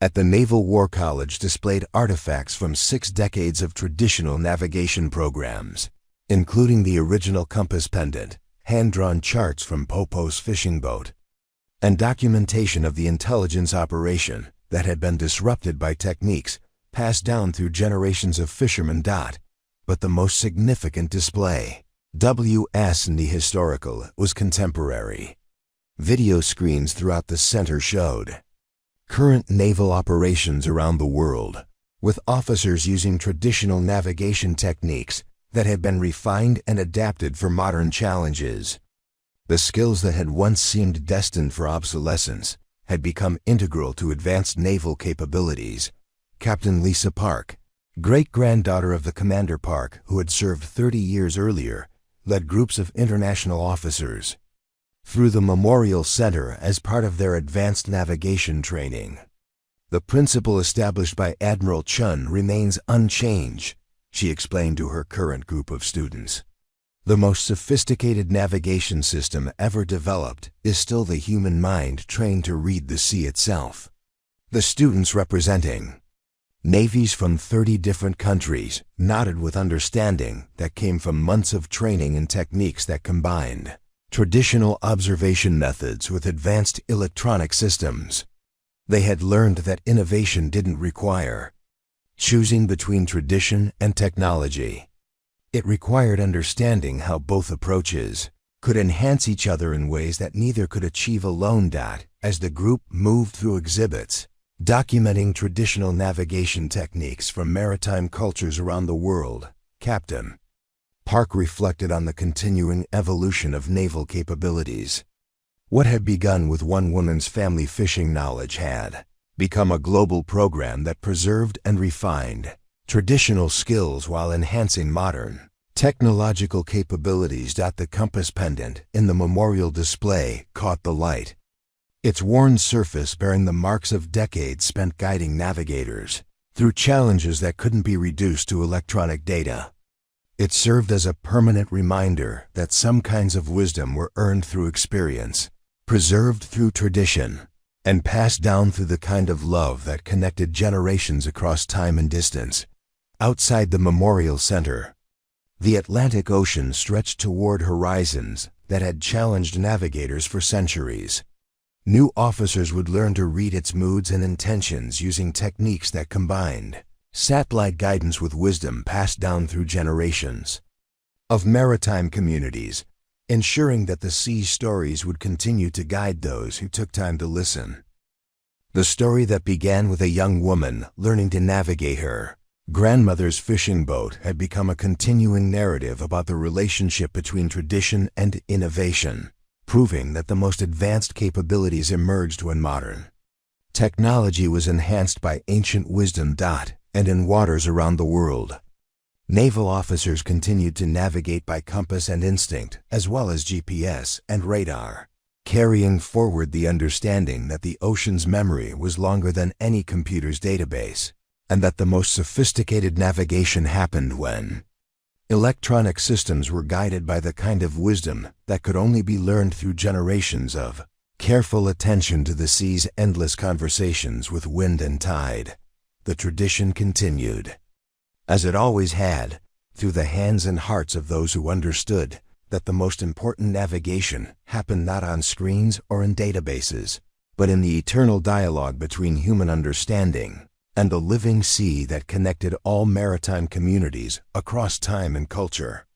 at the Naval War College displayed artifacts from 6 decades of traditional navigation programs, including the original compass pendant, hand-drawn charts from Popo's fishing boat, and documentation of the intelligence operation that had been disrupted by techniques passed down through generations of fishermen. But the most significant display, the historical, was contemporary. Video screens throughout the center showed current naval operations around the world, with officers using traditional navigation techniques that had been refined and adapted for modern challenges. The skills that had once seemed destined for obsolescence had become integral to advanced naval capabilities. Captain Lisa Park, great-granddaughter of the Commander Park, who had served 30 years earlier, led groups of international officers through the Memorial Center as part of their advanced navigation training. The principle established by Admiral Chen remains unchanged, she explained to her current group of students. The most sophisticated navigation system ever developed is still the human mind trained to read the sea itself. The students, representing navies from 30 different countries, nodded with understanding that came from months of training in techniques that combined traditional observation methods with advanced electronic systems. They had learned that innovation didn't require choosing between tradition and technology. It required understanding how both approaches could enhance each other in ways that neither could achieve alone. As the group moved through exhibits documenting traditional navigation techniques from maritime cultures around the world, Captain Park reflected on the continuing evolution of naval capabilities. What had begun with one woman's family fishing knowledge had become a global program that preserved and refined traditional skills while enhancing modern technological capabilities. The compass pendant in the memorial display caught the light, its worn surface bearing the marks of decades spent guiding navigators through challenges that couldn't be reduced to electronic data. It served as a permanent reminder that some kinds of wisdom were earned through experience, preserved through tradition, and passed down through the kind of love that connected generations across time and distance. Outside the Memorial Center, the Atlantic Ocean stretched toward horizons that had challenged navigators for centuries. New officers would learn to read its moods and intentions using techniques that combined satellite guidance with wisdom passed down through generations of maritime communities, ensuring that the sea's stories would continue to guide those who took time to listen. The story that began with a young woman learning to navigate her grandmother's fishing boat had become a continuing narrative about the relationship between tradition and innovation, proving that the most advanced capabilities emerged when modern technology was enhanced by ancient wisdom. And in waters around the world, Naval officers continued to navigate by compass and instinct, as well as GPS and radar, carrying forward the understanding that the ocean's memory was longer than any computer's database, and that the most sophisticated navigation happened when electronic systems were guided by the kind of wisdom that could only be learned through generations of careful attention to the sea's endless conversations with wind and tide. The tradition continued, as it always had, through the hands and hearts of those who understood that the most important navigation happened not on screens or in databases, but in the eternal dialogue between human understanding and the living sea that connected all maritime communities across time and culture.